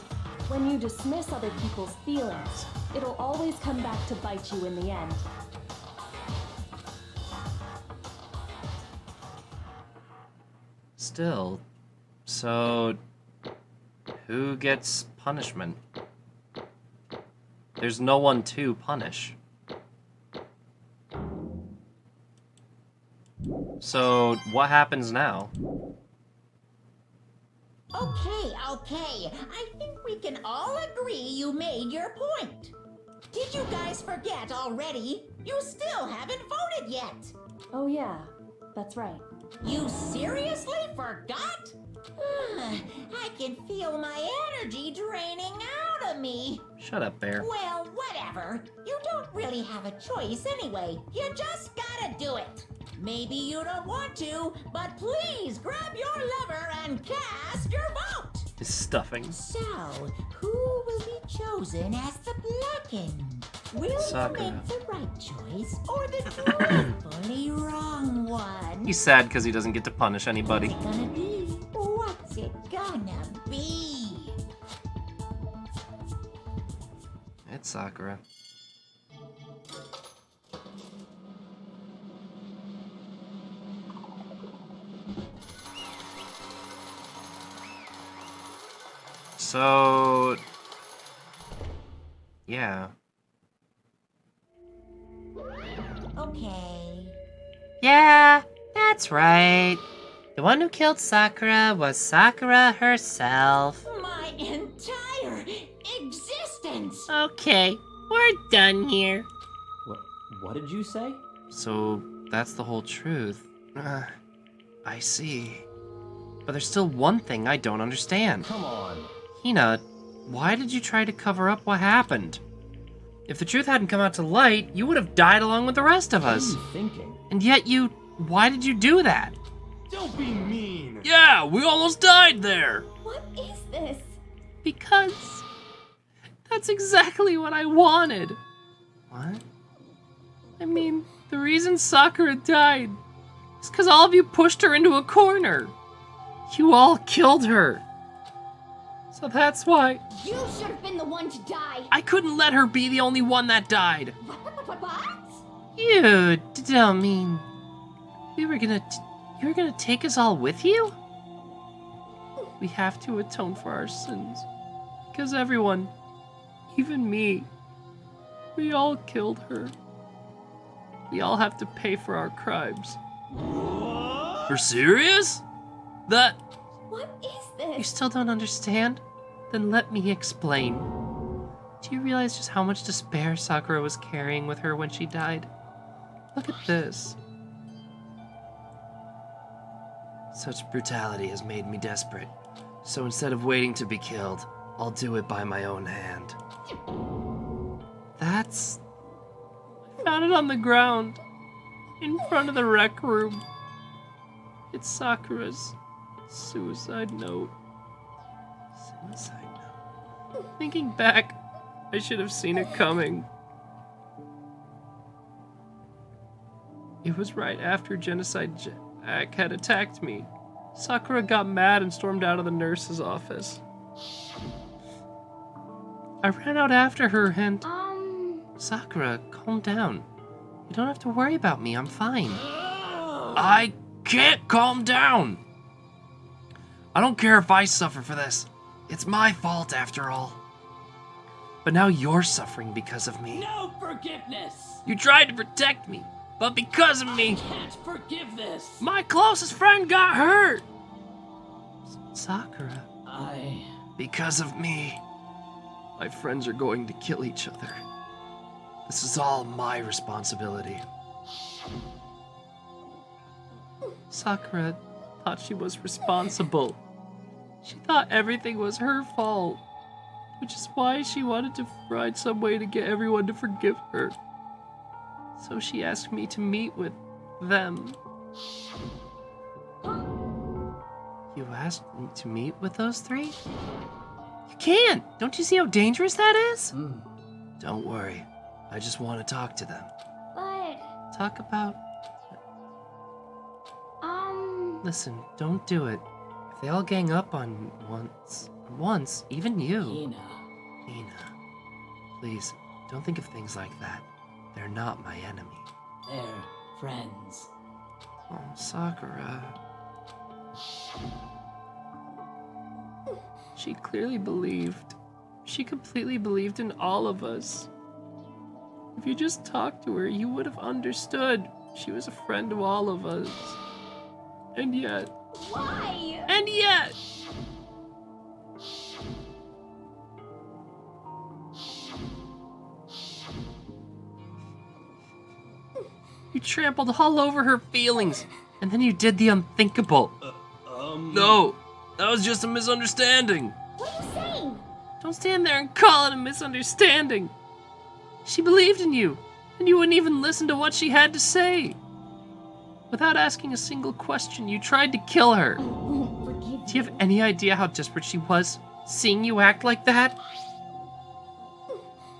When you dismiss other people's feelings, it'll always come back to bite you in the end. Still, so who gets punishment? There's no one to punish. So what happens now? Okay. I think we can all agree you made your point. Did you guys forget already? You still haven't voted yet. Oh yeah, that's right. You seriously forgot? I can feel my energy draining out of me. Shut up, Bear. Well, whatever. You don't really have a choice anyway. You just gotta do it. Maybe you don't want to, but please grab your lever and cast your vote. His stuffing. So, who will be chosen as the blackened? Will you Sakura. make the right choice or the dreadfully wrong one? He's sad because he doesn't get to punish anybody. What's it gonna be? What's it gonna be? It's Sakura. So, yeah. Okay. Yeah, that's right. The one who killed Sakura was Sakura herself. My entire existence! Okay, we're done here. What did you say? So that's the whole truth. I see. But there's still one thing I don't understand. Come on. Hina, why did you try to cover up what happened? If the truth hadn't come out to light, you would have died along with the rest of us. What are you thinking? And yet why did you do that? Don't be mean. Yeah, we almost died there. What is this? Because that's exactly what I wanted. What? I mean, the reason Sakura died is because all of you pushed her into a corner. You all killed her. So that's why You should have been the one to die. I couldn't let her be the only one that died. What? You don't mean you were gonna take us all with you? We have to atone for our sins. Because everyone, even me, we all killed her. We all have to pay for our crimes. You're serious? What is You this? still don't understand? Then let me explain. Do you realize just how much despair Sakura was carrying with her when she died? Look at this. Such brutality has made me desperate. So instead of waiting to be killed, I'll do it by my own hand. I found it on the ground, in front of the rec room. It's Sakura's suicide note. Suicide note. Thinking back, I should have seen it coming. It was right after Genocide Jack had attacked me. Sakura got mad and stormed out of the nurse's office. I ran out after her and... Sakura, calm down. You don't have to worry about me, I'm fine. I can't calm down! I don't care if I suffer for this. It's my fault after all. But now you're suffering because of me. No forgiveness! You tried to protect me, But because of me, Can't forgive this. my closest friend got hurt. Sakura. Because of me, my friends are going to kill each other. This is all my responsibility. Sakura thought she was responsible. She thought everything was her fault, which is why she wanted to find some way to get everyone to forgive her. So she asked me to meet with them. You asked me to meet with those three? You can't! Don't you see how dangerous that is? Don't worry. I just want to talk to them. But, Talk about... Listen, don't do it. If they all gang up on once, even you... Hina, please, don't think of things like that. They're not my enemy. They're friends. Oh, Sakura... She clearly believed. She completely believed in all of us. If you just talked to her, you would have understood. She was a friend of all of us. And yet... why? And yet... You trampled all over her feelings, and then you did the unthinkable. No, that was just a misunderstanding. What are you saying? Don't stand there and call it a misunderstanding. She believed in you, and you wouldn't even listen to what she had to say. Without asking a single question, you tried to kill her. I won't forgive Do you have any idea how desperate she was, seeing you act like that?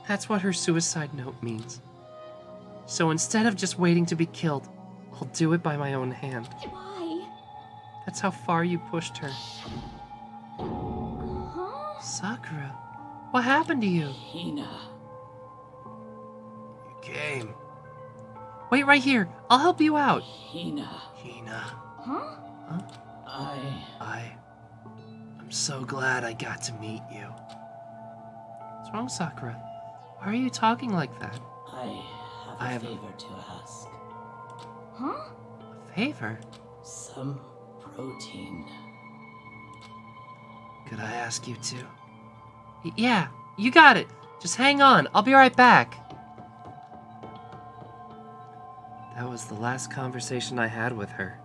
That's what her suicide note means. So instead of just waiting to be killed, I'll do it by my own hand. Why? That's how far you pushed her. Huh? Sakura, what happened to you? Hina. You came. Wait right here. I'll help you out. Hina. Hina. Huh? I'm so glad I got to meet you. What's wrong, Sakura? Why are you talking like that? I have a favor to ask. Huh? A favor? Some protein. Could I ask you to? Yeah, you got it. Just hang on. I'll be right back. That was the last conversation I had with her.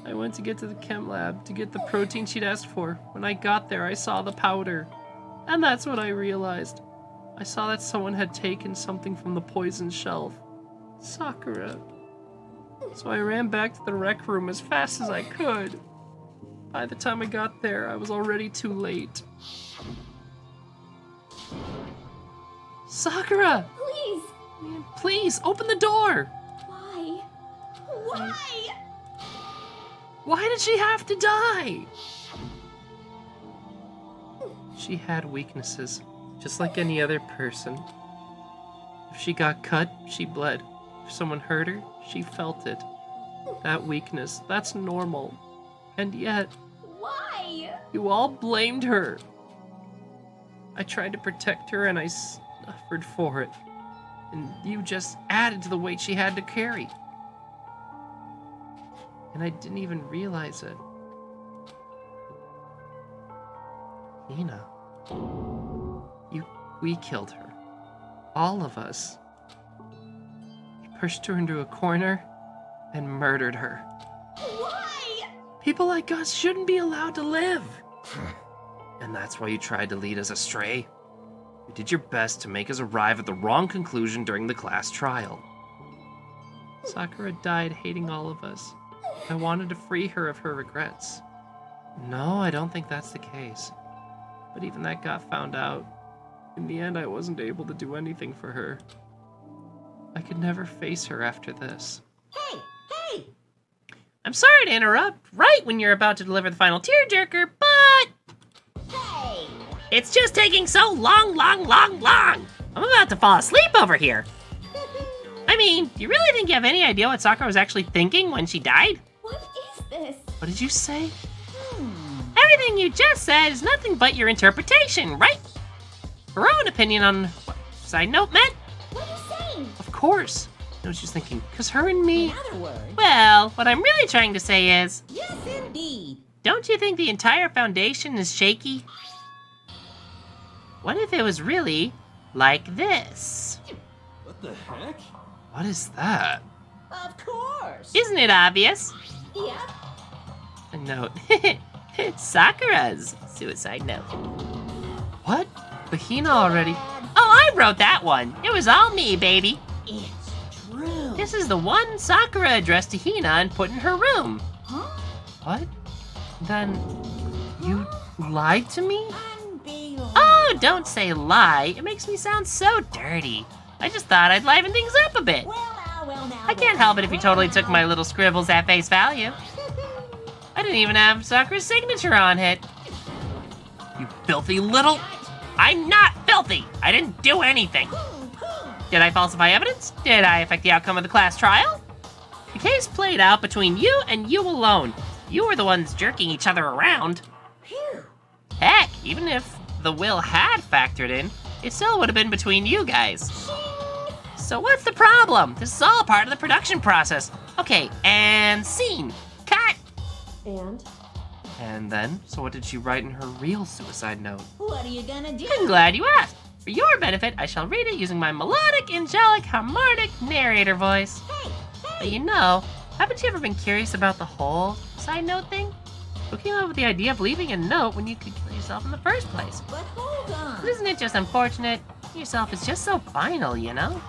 I went to get to the chem lab to get the protein she'd asked for. When I got there, I saw the powder. And that's when I realized. I saw that someone had taken something from the poison shelf. Sakura. So I ran back to the rec room as fast as I could. By the time I got there, I was already too late. Sakura! Please. Man, please, open the door! Why? Why? Why did she have to die? She had weaknesses, just like any other person. If she got cut, she bled. If someone hurt her, she felt it. That weakness, that's normal. And yet, Why? you all blamed her. I tried to protect her and I suffered for it. And you just added to the weight she had to carry. And I didn't even realize it. Hina. We killed her. All of us. We pushed her into a corner and murdered her. Why? People like us shouldn't be allowed to live. And that's why you tried to lead us astray. You did your best to make us arrive at the wrong conclusion during the class trial. Sakura died hating all of us. I wanted to free her of her regrets. No, I don't think that's the case. But even that got found out. In the end, I wasn't able to do anything for her. I could never face her after this. Hey! I'm sorry to interrupt right when you're about to deliver the final tearjerker, but Hey! it's just taking so long. I'm about to fall asleep over here. I mean, do you really think you have any idea what Sakura was actually thinking when she died? What is this? What did you say? Everything you just said is nothing but your interpretation, right? Her own opinion on what side note meant? What are course. I was just thinking, cause her and me... In other words, Well, what I'm really trying to say is... yes, indeed. Don't you think the entire foundation is shaky? What if it was really like this? What the heck? What is that? Of course. Isn't it obvious? Yep. A note. It's Sakura's suicide note. What? But Hina already... Oh, I wrote that one. It was all me, baby. It's true. This is the one Sakura addressed to Hina and put in her room. Huh? What? Then you lied to me? Unbelievable. Oh, don't say lie. It makes me sound so dirty. I just thought I'd liven things up a bit. Well now. I can't help it if you totally took my little scribbles at face value. I didn't even have Sakura's signature on it. You filthy little... I'm not filthy! I didn't do anything. Did I falsify evidence? Did I affect the outcome of the class trial? The case played out between you and you alone. You were the ones jerking each other around. Phew. Heck, even if the will had factored in, it still would have been between you guys. So what's the problem? This is all part of the production process. Okay, and scene. Cut! And then, so what did she write in her real suicide note? What are you gonna do? I'm glad you asked. For your benefit, I shall read it using my melodic, angelic, harmonic narrator voice. Hey, But you know, haven't you ever been curious about the whole side note thing? Who came up with the idea of leaving a note when you could kill yourself in the first place? but hold on. Isn't it just unfortunate? Yourself is just so final, you know?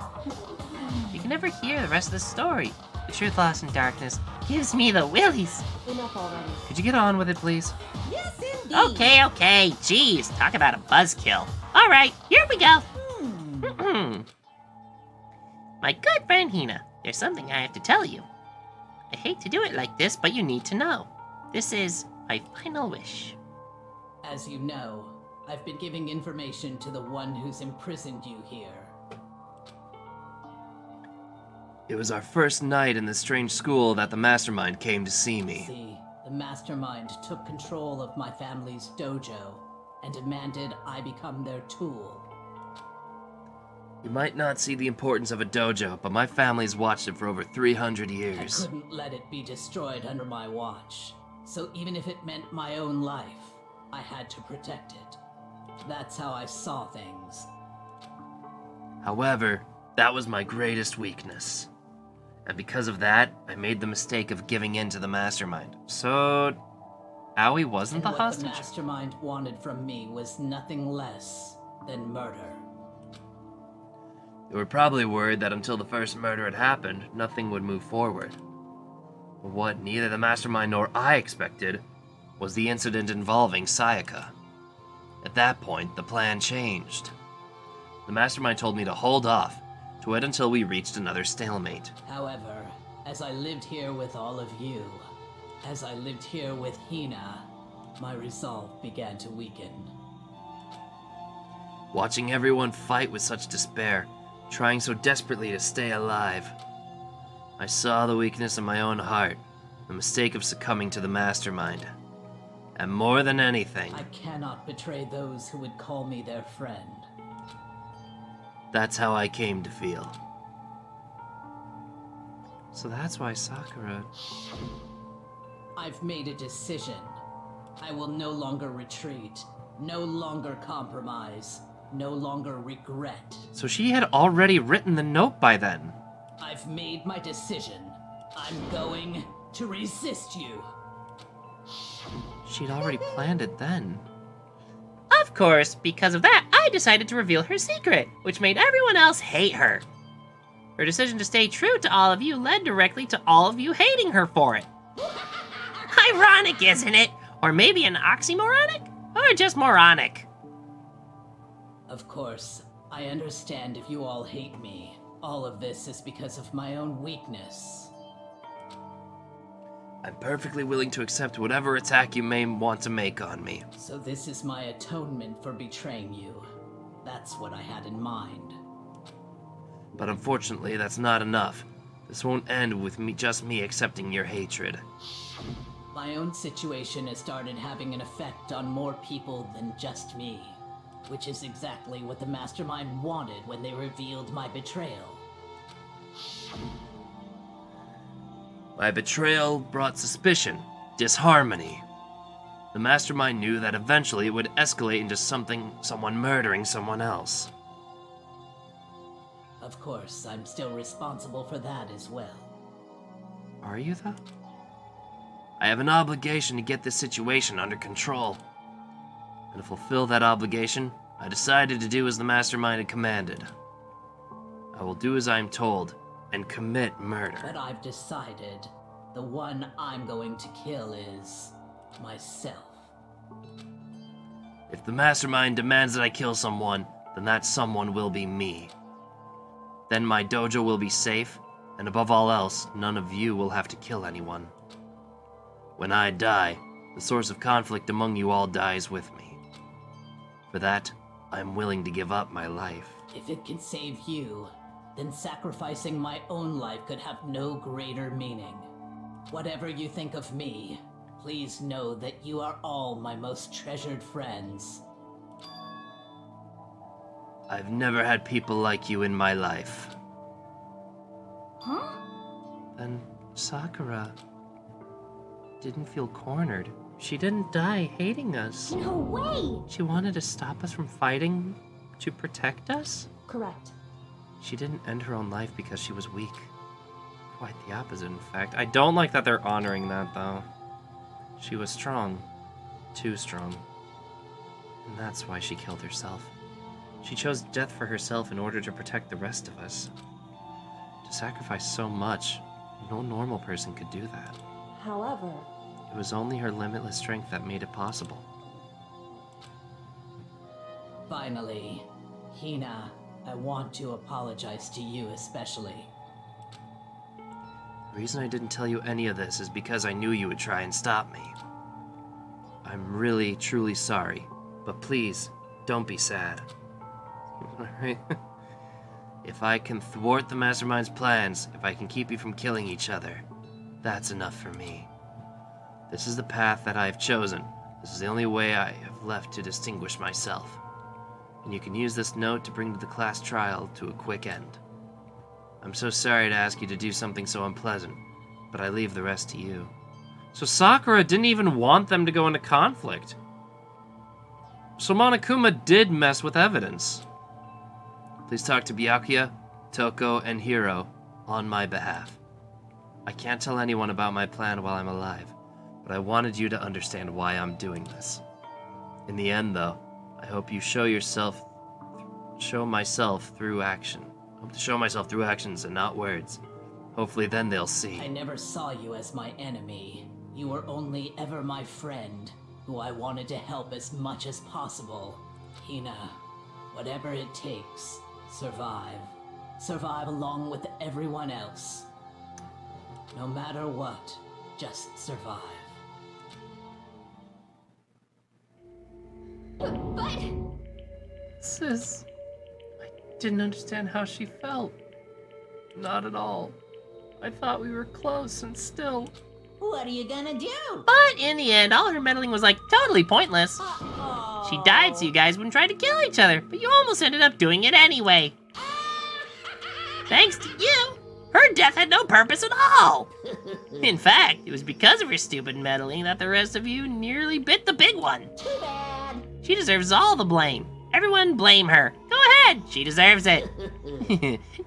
You can never hear the rest of the story. The truth lost in darkness gives me the willies. Enough already. Could you get on with it, please? Yes, indeed. Okay. Jeez, talk about a buzzkill. All right, here we go. My good friend Hina, there's something I have to tell you. I hate to do it like this, but you need to know. This is my final wish. As you know, I've been giving information to the one who's imprisoned you here. It was our first night in the strange school that the mastermind came to see me. See, the mastermind took control of my family's dojo and demanded I become their tool. You might not see the importance of a dojo, but my family's watched it for over 300 I years. couldn't let it be destroyed under my watch. So even if it meant my own life, I had to protect it. That's how I saw things. However, that was my greatest weakness. And because of that, I made the mistake of giving in to the mastermind. So, Aoi wasn't And the what the hostage? mastermind wanted from me was nothing less than murder. They were probably worried that until the first murder had happened, nothing would move forward. But what neither the mastermind nor I expected was the incident involving Sayaka. At that point, the plan changed. The mastermind told me to hold off, to wait until we reached another stalemate. However, as I lived here with all of you, as I lived here with Hina, my resolve began to weaken. Watching everyone fight with such despair, trying so desperately to stay alive, I saw the weakness in my own heart, the mistake of succumbing to the mastermind. And more than anything, I cannot betray those who would call me their friend. that's how I came to feel. So that's why Sakura... I've made a decision. I will no longer retreat, no longer compromise, no longer regret. So she had already written the note by then. I've made my decision. I'm going to resist you. She'd already planned it then. Of course, because of that, I decided to reveal her secret, which made everyone else hate her. Her decision to stay true to all of you led directly to all of you hating her for it. Ironic, isn't it? Or maybe an oxymoronic? Or just moronic? Of course, I understand if you all hate me. All of this is because of my own weakness. I'm perfectly willing to accept whatever attack you may want to make on me. So this is my atonement for betraying you. That's what I had in mind. But unfortunately, that's not enough. This won't end with just me accepting your hatred. My own situation has started having an effect on more people than just me, which is exactly what the mastermind wanted when they revealed my betrayal. My betrayal brought suspicion, disharmony. The mastermind knew that eventually it would escalate into someone murdering someone else. Of course, I'm still responsible for that as well. Are you, though? I have an obligation to get this situation under control. And to fulfill that obligation, I decided to do as the mastermind had commanded. I will do as I am told, and commit murder. But I've decided the one I'm going to kill is myself. If the mastermind demands that I kill someone, then that someone will be me. Then my dojo will be safe, and above all else, none of you will have to kill anyone. When I die, the source of conflict among you all dies with me. For that, I am willing to give up my life. If it can save you, then sacrificing my own life could have no greater meaning. Whatever you think of me, please know that you are all my most treasured friends. I've never had people like you in my life. Huh? Then Sakura didn't feel cornered. She didn't die hating us. No way! She wanted to stop us from fighting to protect us? Correct. She didn't end her own life because she was weak. Quite the opposite, in fact. I don't like that they're honoring that, though. She was strong. Too strong. And that's why she killed herself. She chose death for herself in order to protect the rest of us. To sacrifice so much, no normal person could do that. However, It was only her limitless strength that made it possible. Finally, Hina, I want to apologize to you especially. The reason I didn't tell you any of this is because I knew you would try and stop me. I'm really, truly sorry, but please, don't be sad. Alright? If I can thwart the Mastermind's plans, if I can keep you from killing each other, that's enough for me. This is the path that I have chosen. This is the only way I have left to distinguish myself. And you can use this note to bring the class trial to a quick end. I'm so sorry to ask you to do something so unpleasant, but I leave the rest to you. So Sakura didn't even want them to go into conflict. So Monokuma did mess with evidence. Please talk to Byakuya, Toko, and Hiro on my behalf. I can't tell anyone about my plan while I'm alive, but I wanted you to understand why I'm doing this. In the end, though, I hope you show myself through action. I hope to show myself through actions and not words. Hopefully then they'll see. I never saw you as my enemy. You were only ever my friend, who I wanted to help as much as possible. Hina, whatever it takes, survive. Survive along with everyone else. No matter what, just survive. But... Sis, I didn't understand how she felt. Not at all. I thought we were close and still. What are you gonna do? But in the end, all her meddling was like totally pointless. She died so you guys wouldn't try to kill each other, but you almost ended up doing it anyway. Thanks to you, her death had no purpose at all. In fact, it was because of her stupid meddling that the rest of you nearly bit the big one. Too bad. She deserves all the blame. Everyone blame her. Go ahead, she deserves it.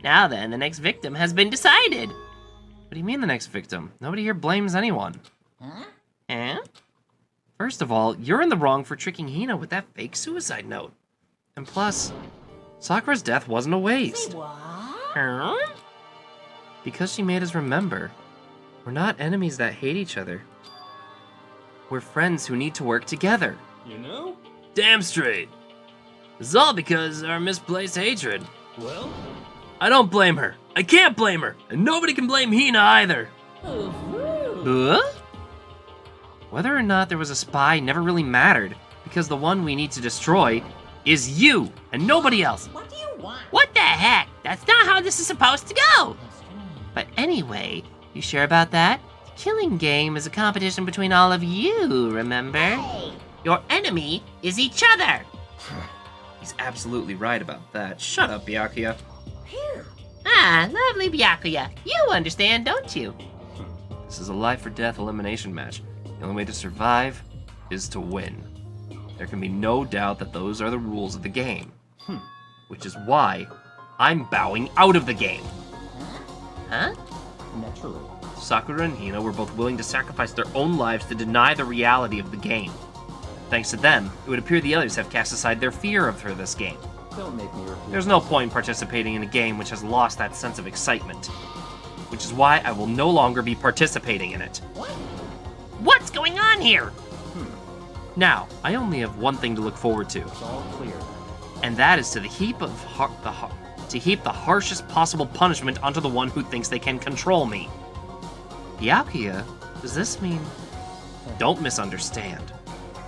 Now then, the next victim has been decided. What do you mean the next victim? Nobody here blames anyone. Huh? Huh? First of all, you're in the wrong for tricking Hina with that fake suicide note. And plus, Sakura's death wasn't a waste. Say what? Huh? Because she made us remember, we're not enemies that hate each other. We're friends who need to work together. You know? Damn straight. This is all because of our misplaced hatred. Well, I don't blame her. I can't blame her. And nobody can blame Hina either. Huh? Whether or not there was a spy never really mattered, because the one we need to destroy is you and nobody else. What do you want? What the heck? That's not how this is supposed to go. But anyway, you sure about that? The killing game is a competition between all of you, remember? Hey, Your enemy is each other. He's absolutely right about that. Shut up, Byakuya. phew. Ah, lovely Byakuya. You understand, don't you? This is a life or death elimination match. The only way to survive is to win. There can be no doubt that those are the rules of the game. Which is why I'm bowing out of the game. Huh? Naturally. Sakura and Hina were both willing to sacrifice their own lives to deny the reality of the game. Thanks to them, it would appear the others have cast aside their fear of her this game. Don't make me repeat. There's no point in participating in a game which has lost that sense of excitement. Which is why I will no longer be participating in it. What's going on here? Now, I only have one thing to look forward to, It's all clear. and that is to heap the harshest possible punishment onto the one who thinks they can control me. Byakuya, does this mean... Don't misunderstand.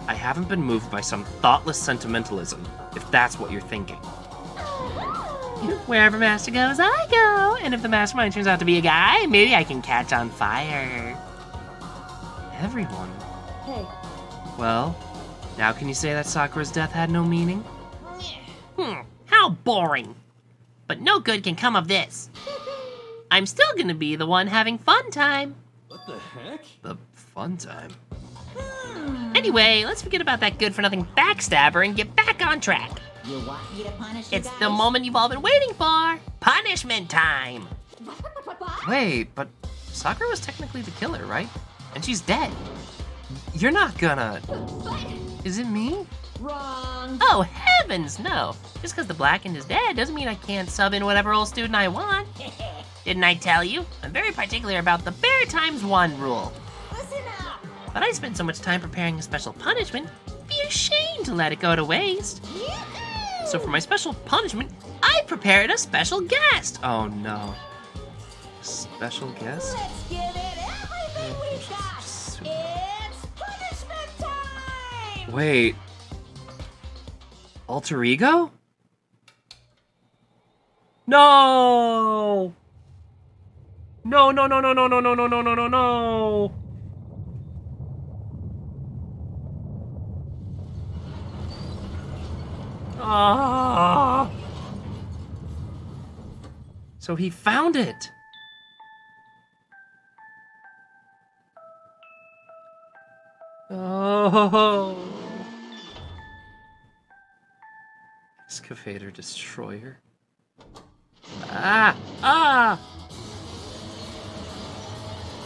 I haven't been moved by some thoughtless sentimentalism, if that's what you're thinking. Wherever Master goes, I go. And if the mastermind turns out to be a guy, maybe I can catch on fire. Everyone. Hey, Well, now can you say that Sakura's death had no meaning? How boring. But no good can come of this. I'm still gonna be the one having fun time. What the heck? The fun time. Anyway, let's forget about that good-for-nothing backstabber and get back on track. You want me to punish you It's guys? the moment you've all been waiting for. Punishment time. Wait, but Sakura was technically the killer, right? And she's dead. You're not gonna... Is it me? Wrong. Oh, heavens, no. Just because the blackened is dead doesn't mean I can't sub in whatever old student I want. Didn't I tell you? I'm very particular about the bare times one rule. Listen up. But I spent so much time preparing a special punishment, it'd be a shame to let it go to waste. So for my special punishment, I prepared a special guest. Oh no. Special guest? Let's give it everything we've got. It's punishment time. Wait. Alter ego? No! No, no, no, no, no, no, no, no, no, no, no, no! Ah! So he found it! Oh! Excavator destroyer. Ah! Ah!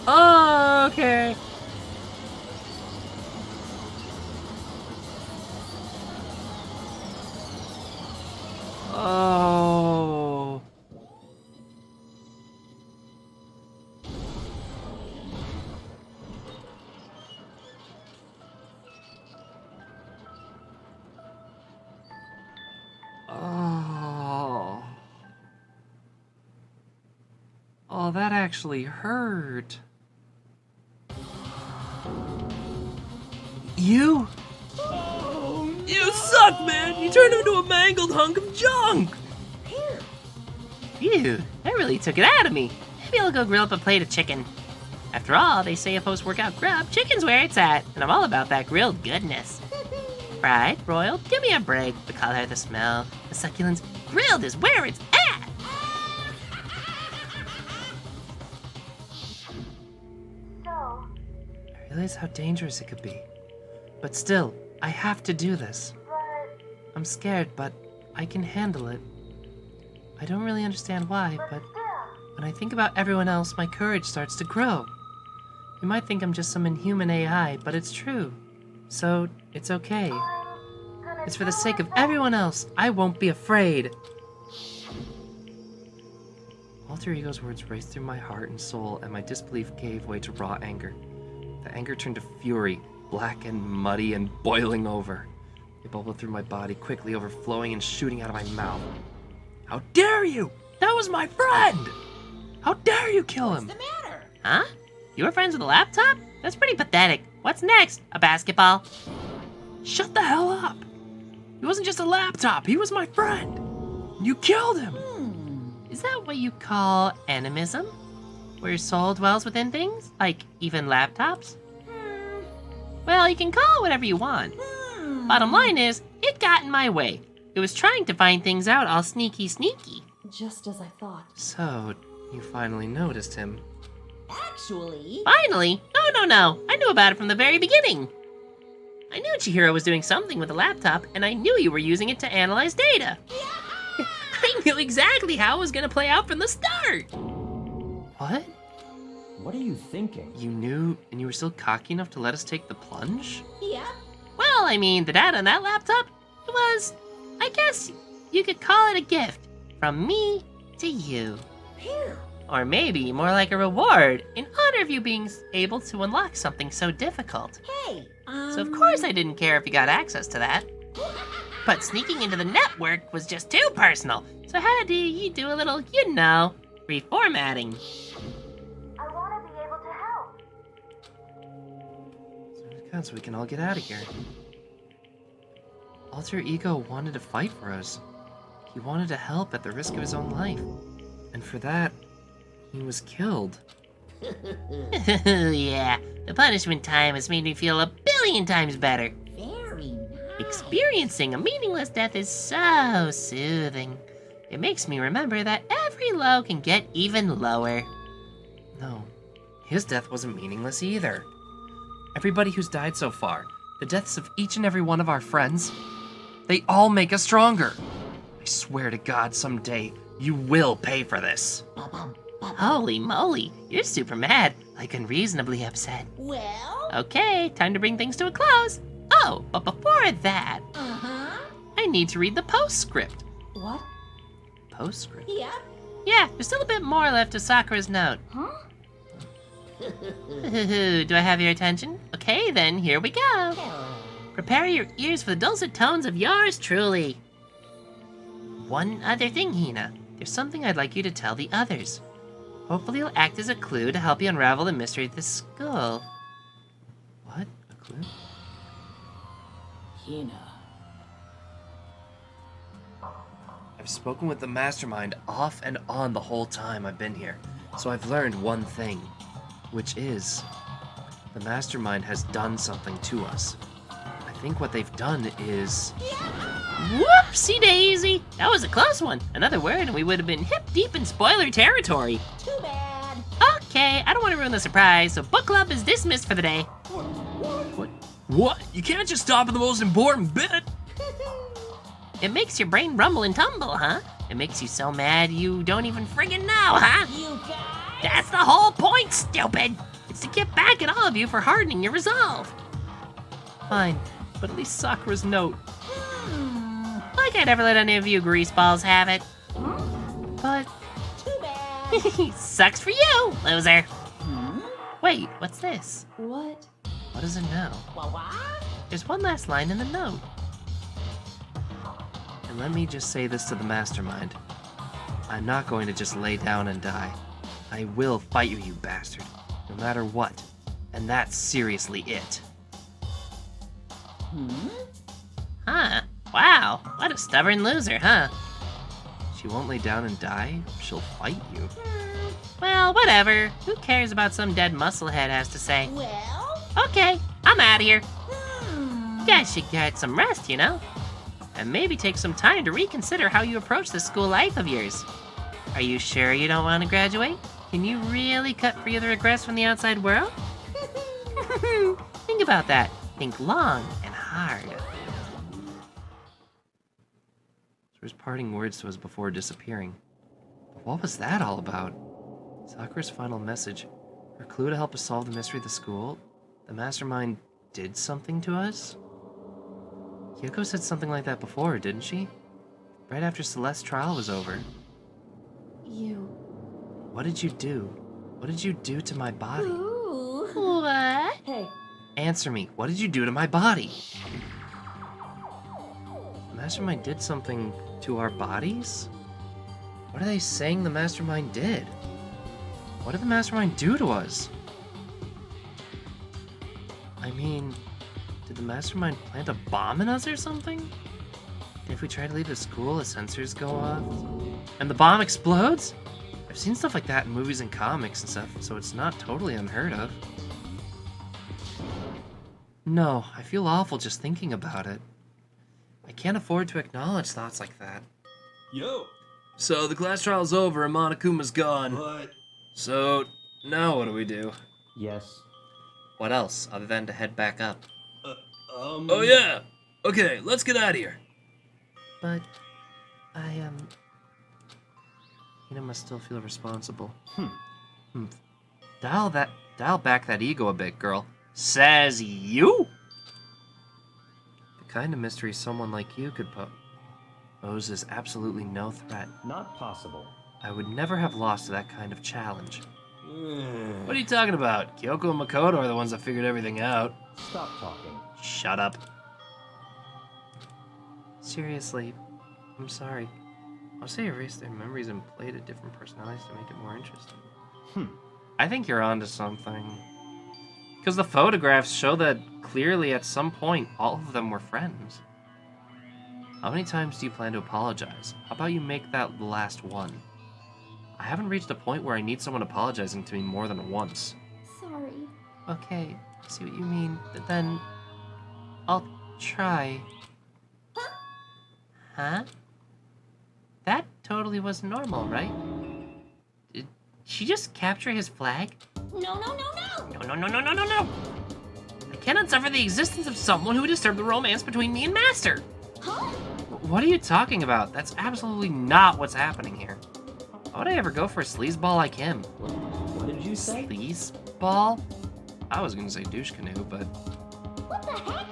Oh, okay. Oh. Oh. Oh, that actually hurt. You? You suck, man! You turned into a mangled hunk of junk! Phew, that really took it out of me. Maybe I'll go grill up a plate of chicken. After all, they say a post-workout grub, chicken's where it's at, and I'm all about that grilled goodness. Fried, broiled, give me a break. The color, the smell, the succulence, grilled is where it's at! I realize how dangerous it could be. But still, I have to do this. I'm scared, but I can handle it. I don't really understand why, but when I think about everyone else, my courage starts to grow. You might think I'm just some inhuman AI, but it's true. So, it's okay. It's for the sake of everyone else. I won't be afraid. Alter Ego's words raced through my heart and soul, and my disbelief gave way to raw anger. The anger turned to fury, black and muddy and boiling over. It bubbled through my body, quickly overflowing and shooting out of my mouth. How dare you! That was my friend! How dare you kill him? What's the matter? Huh? You were friends with a laptop? That's pretty pathetic. What's next? A basketball? Shut the hell up! He wasn't just a laptop, he was my friend! You killed him! Is that what you call animism? Where your soul dwells within things? Like even laptops? Well, you can call it whatever you want. Bottom line is, it got in my way. It was trying to find things out all sneaky. Just as I thought. So, you finally noticed him. Actually, Finally? No. I knew about it from the very beginning. I knew Chihiro was doing something with the laptop, and I knew you were using it to analyze data. I knew exactly how it was gonna play out from the start. What? What are you thinking? You knew, and you were still cocky enough to let us take the plunge? yep. Well, I mean, the data on that laptop, it was, I guess you could call it a gift from me to you. Phew. Or maybe more like a reward in honor of you being able to unlock something so difficult. Hey, So of course I didn't care if you got access to that. But sneaking into the network was just too personal, so I had to do a little, reformatting. I want to be able to help. So we can all get out of here. Alter Ego wanted to fight for us. He wanted to help at the risk of his own life. And for that, he was killed. Yeah, the punishment time has made me feel a billion times better. very nice. Experiencing a meaningless death is so soothing. It makes me remember that every low can get even lower. No, his death wasn't meaningless either. Everybody who's died so far, the deaths of each and every one of our friends, they all make us stronger. I swear to God, someday you will pay for this. Ba-bum, ba-bum. Holy moly, you're super mad, like unreasonably upset. Well, Okay, time to bring things to a close. Oh, but before that, uh-huh. I need to read the postscript. What? Postscript? Yep. Yeah, there's still a bit more left to Sakura's note. Huh? Do I have your attention? Okay, then here we go. Prepare your ears for the dulcet tones of yours truly. One other thing, Hina. There's something I'd like you to tell the others. Hopefully it'll act as a clue to help you unravel the mystery of this school. What? A clue? Hina. I've spoken with the mastermind off and on the whole time I've been here, so I've learned one thing, which is the mastermind has done something to us. I think what they've done is... Whoopsie daisy! That was a close one. Another word and we would have been hip deep in spoiler territory. Too bad. Okay, I don't want to ruin the surprise, so book club is dismissed for the day. What? You can't just stop at the most important bit! It makes your brain rumble and tumble, huh? It makes you so mad you don't even friggin' know, huh? You guys. That's the whole point, stupid! It's to get back at all of you for hardening your resolve. Fine, but at least Sakura's note. Like I'd ever let any of you greaseballs have it. But... Too bad. Sucks for you, loser. Wait, what's this? What? what is it now? What? There's one last line in the note. And let me just say this to the mastermind. I'm not going to just lay down and die. I will fight you, you bastard. No matter what. And that's seriously it. Huh. Wow, what a stubborn loser, huh? She won't lay down and die. She'll fight you. Well, whatever. Who cares about some dead musclehead has to say? Well? Okay, I'm out of here. You guys should get some rest, you know? And maybe take some time to reconsider how you approach the school life of yours. Are you sure you don't want to graduate? Can you really cut free of the regrets from the outside world? Think about that. Think long and hard. His parting words to us before disappearing. But what was that all about? Sakura's final message, her clue to help us solve the mystery of the school? The mastermind did something to us? Kyoko said something like that before, didn't she? Right after Celeste's trial was over. You. What did you do? What did you do to my body? Ooh. What? Hey, Answer me, what did you do to my body? The mastermind did something to our bodies? What are they saying the mastermind did? What did the mastermind do to us? I mean, did the mastermind plant a bomb in us or something? And if we try to leave the school, the sensors go off? And the bomb explodes? I've seen stuff like that in movies and comics and stuff, so it's not totally unheard of. No, I feel awful just thinking about it. I can't afford to acknowledge thoughts like that. Yo, So the class trial's over and Monokuma's gone. But So now what do we do? Yes. What else other than to head back up? Oh yeah! Okay, let's get out of here. But Hina must still feel responsible. Dial back that ego a bit, girl. Says you? The kind of mystery someone like you could pose is absolutely no threat. Not possible. I would never have lost to that kind of challenge. What are you talking about? Kyoko and Makoto are the ones that figured everything out. Stop talking. Shut up. Seriously, I'm sorry. I'll say erase their memories and play to different personalities to make it more interesting. I think you're onto something. Because the photographs show that clearly at some point all of them were friends. How many times do you plan to apologize? How about you make that the last one? I haven't reached a point where I need someone apologizing to me more than once. Sorry. Okay, I see what you mean. Then I'll try. Huh? That totally wasn't normal, right? Did she just capture his flag? No. No. I cannot suffer the existence of someone who would disturb the romance between me and Master. Huh? What are you talking about? That's absolutely not what's happening here. Why would I ever go for a sleazeball like him? What did you say? Sleazeball? I was gonna say douche canoe, but... What the heck?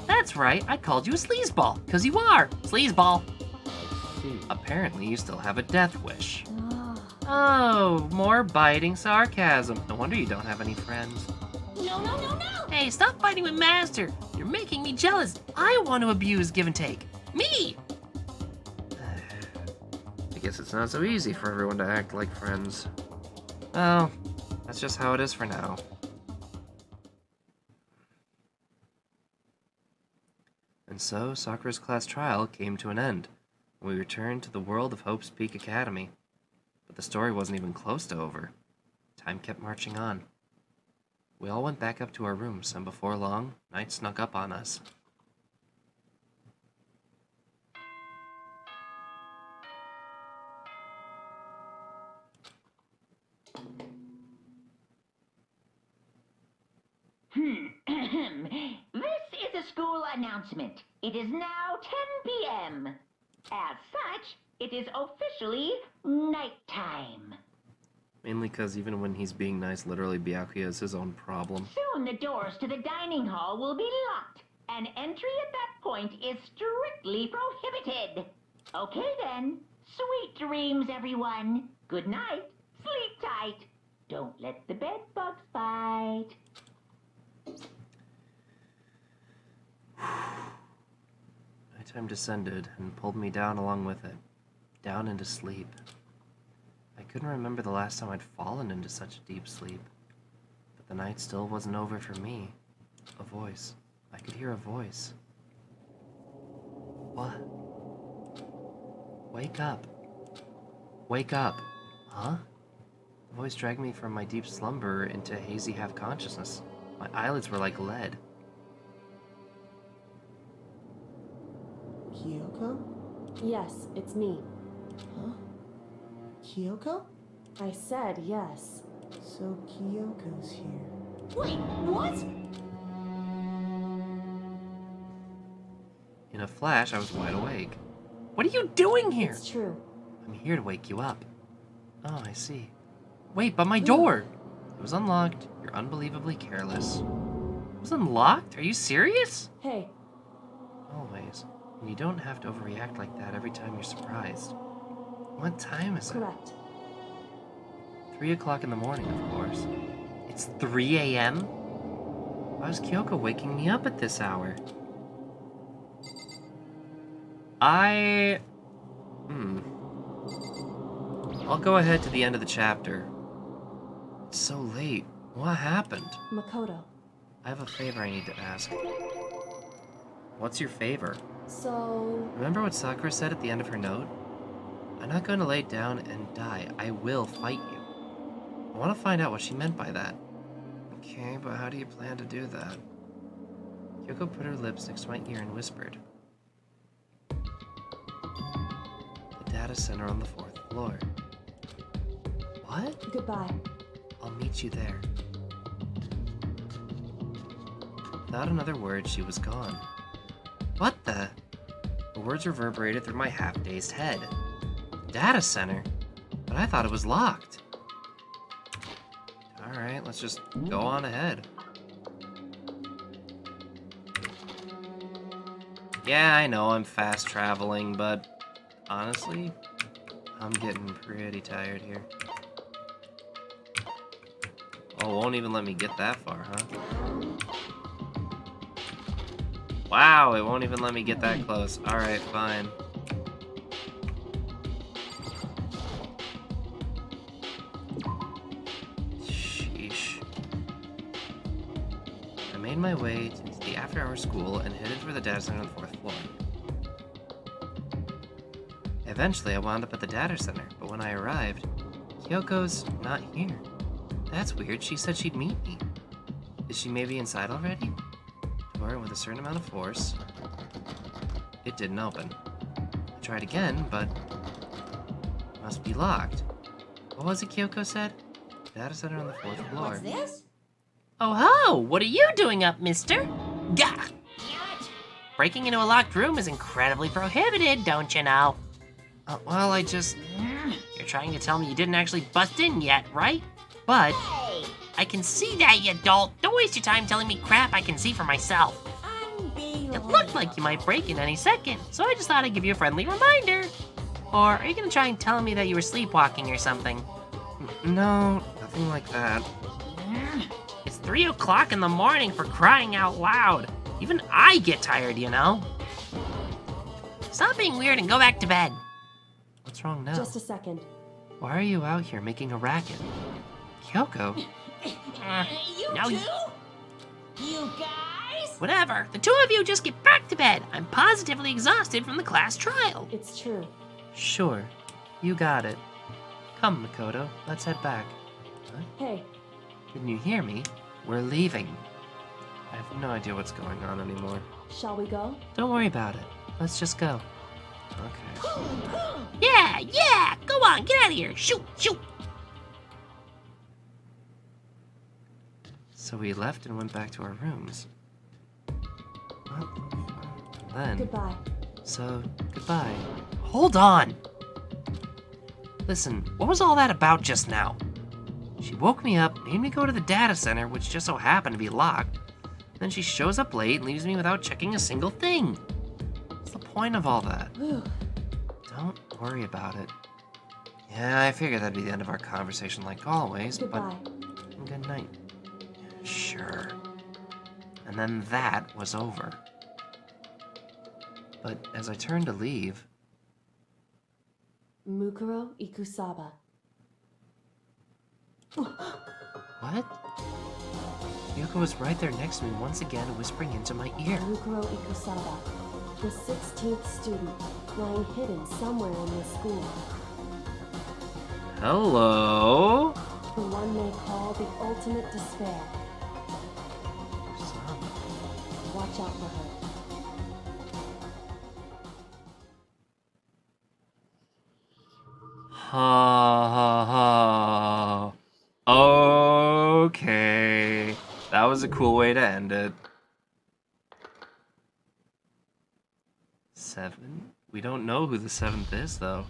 That's right, I called you a sleazeball, because you are. Sleazeball. I see. apparently you still have a death wish. Ah. Oh, more biting sarcasm. No wonder you don't have any friends. No. Hey, stop fighting with Master. You're making me jealous. I want to abuse give and take. Me! I guess it's not so easy for everyone to act like friends. Well, that's just how it is for now. And so, Sakura's class trial came to an end, and we returned to the world of Hope's Peak Academy. But the story wasn't even close to over. Time kept marching on. We all went back up to our rooms, and before long, night snuck up on us. This is a school announcement. It is now 10 p.m. As such, it is officially nighttime. Mainly because even when he's being nice, literally Byakuya is his own problem. Soon the doors to the dining hall will be locked, and entry at that point is strictly prohibited. Okay then, sweet dreams, everyone. Good night, sleep tight. Don't let the bed bugs bite. Nighttime descended and pulled me down along with it, down into sleep. I couldn't remember the last time I'd fallen into such a deep sleep, but the night still wasn't over for me. A voice. I could hear a voice. What? Wake up. Wake up. Huh? The voice dragged me from my deep slumber into hazy half-consciousness. My eyelids were like lead. Kyoko? Yes, it's me. Huh? Kyoko? I said yes. So Kyoko's here. Wait, what? In a flash, I was wide awake. What are you doing here? It's true. I'm here to wake you up. Oh, I see. Wait, but my door! It was unlocked. You're unbelievably careless. It was unlocked? Are you serious? Hey, Always. And you don't have to overreact like that every time you're surprised. What time is it? correct. 3 o'clock in the morning, of course. It's 3 a.m.? Why was Kyoko waking me up at this hour? I'll go ahead to the end of the chapter. It's so late. What happened? Makoto. I have a favor I need to ask. What's your favor? So, Remember what Sakura said at the end of her note? I'm not going to lay down and die. I will fight you. I want to find out what she meant by that. Okay, but how do you plan to do that? Kyoko put her lips next to my ear and whispered. The data center on the 4th floor. What? Goodbye. I'll meet you there. Without another word, she was gone. What the? The words reverberated through my half-dazed head. The data center? But I thought it was locked. Alright, let's just go on ahead. Yeah, I know I'm fast traveling, but honestly, I'm getting pretty tired here. Oh, won't even let me get that far, huh? Wow, it won't even let me get that close. Alright, fine. Sheesh. I made my way to the after-hours school and headed for the data center on the 4th floor. Eventually, I wound up at the data center, but when I arrived, Kyoko's not here. That's weird. She said she'd meet me. Is she maybe inside already? Door with a certain amount of force. It didn't open. I tried again, but it must be locked. What was it Kyoko said? Data center on the 4th floor. What's this? Oh ho! What are you doing up, mister? Gah! Breaking into a locked room is incredibly prohibited, don't you know? Well, I just... You're trying to tell me you didn't actually bust in yet, right? But Hey! I can see that, you dolt. Don't waste your time telling me crap I can see for myself. It looked like you might break in any second, so I just thought I'd give you a friendly reminder. Or are you gonna try and tell me that you were sleepwalking or something? No, nothing like that. It's 3 o'clock in the morning, for crying out loud. Even I get tired, you know. Stop being weird and go back to bed. What's wrong now? Just a second. Why are you out here making a racket? Kyoko? You No, two? You guys? Whatever. The two of you just get back to bed. I'm positively exhausted from the class trial. It's true. Sure. You got it. Come, Makoto. Let's head back. Hey, Didn't you hear me? We're leaving. I have no idea what's going on anymore. shall we go? Don't worry about it. Let's just go. Okay. Yeah, go on, get out of here. Shoot. So we left and went back to our rooms. Well, then... Goodbye. So, goodbye. Hold on. Listen, what was all that about just now? She woke me up, made me go to the data center, which just so happened to be locked. Then she shows up late and leaves me without checking a single thing. What's the point of all that? Don't worry about it. Yeah, I figured that'd be the end of our conversation like always, Goodbye. but good night. Sure. And then that was over. But as I turned to leave... Mukuro Ikusaba. What? Yoko was right there next to me once again, whispering into my ear. Mukuro Ikusaba, the 16th student, lying hidden somewhere in the school. Hello? The one they call the ultimate despair. Watch out for her. Ha ha ha. Okay. That was a cool way to end it. 7? We don't know who the 7th is, though.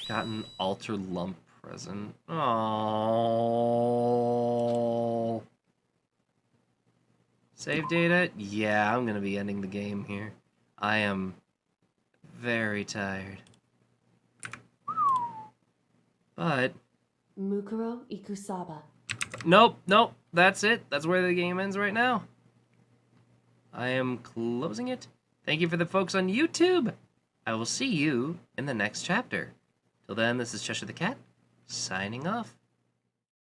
Got an altar lump present. Oh. Save data? Yeah, I'm gonna be ending the game here. I am very tired. But... Mukuro Ikusaba. Nope, that's it. That's where the game ends right now. I am closing it. Thank you for the folks on YouTube. I will see you in the next chapter. Till then, this is Cheshire the Cat, signing off.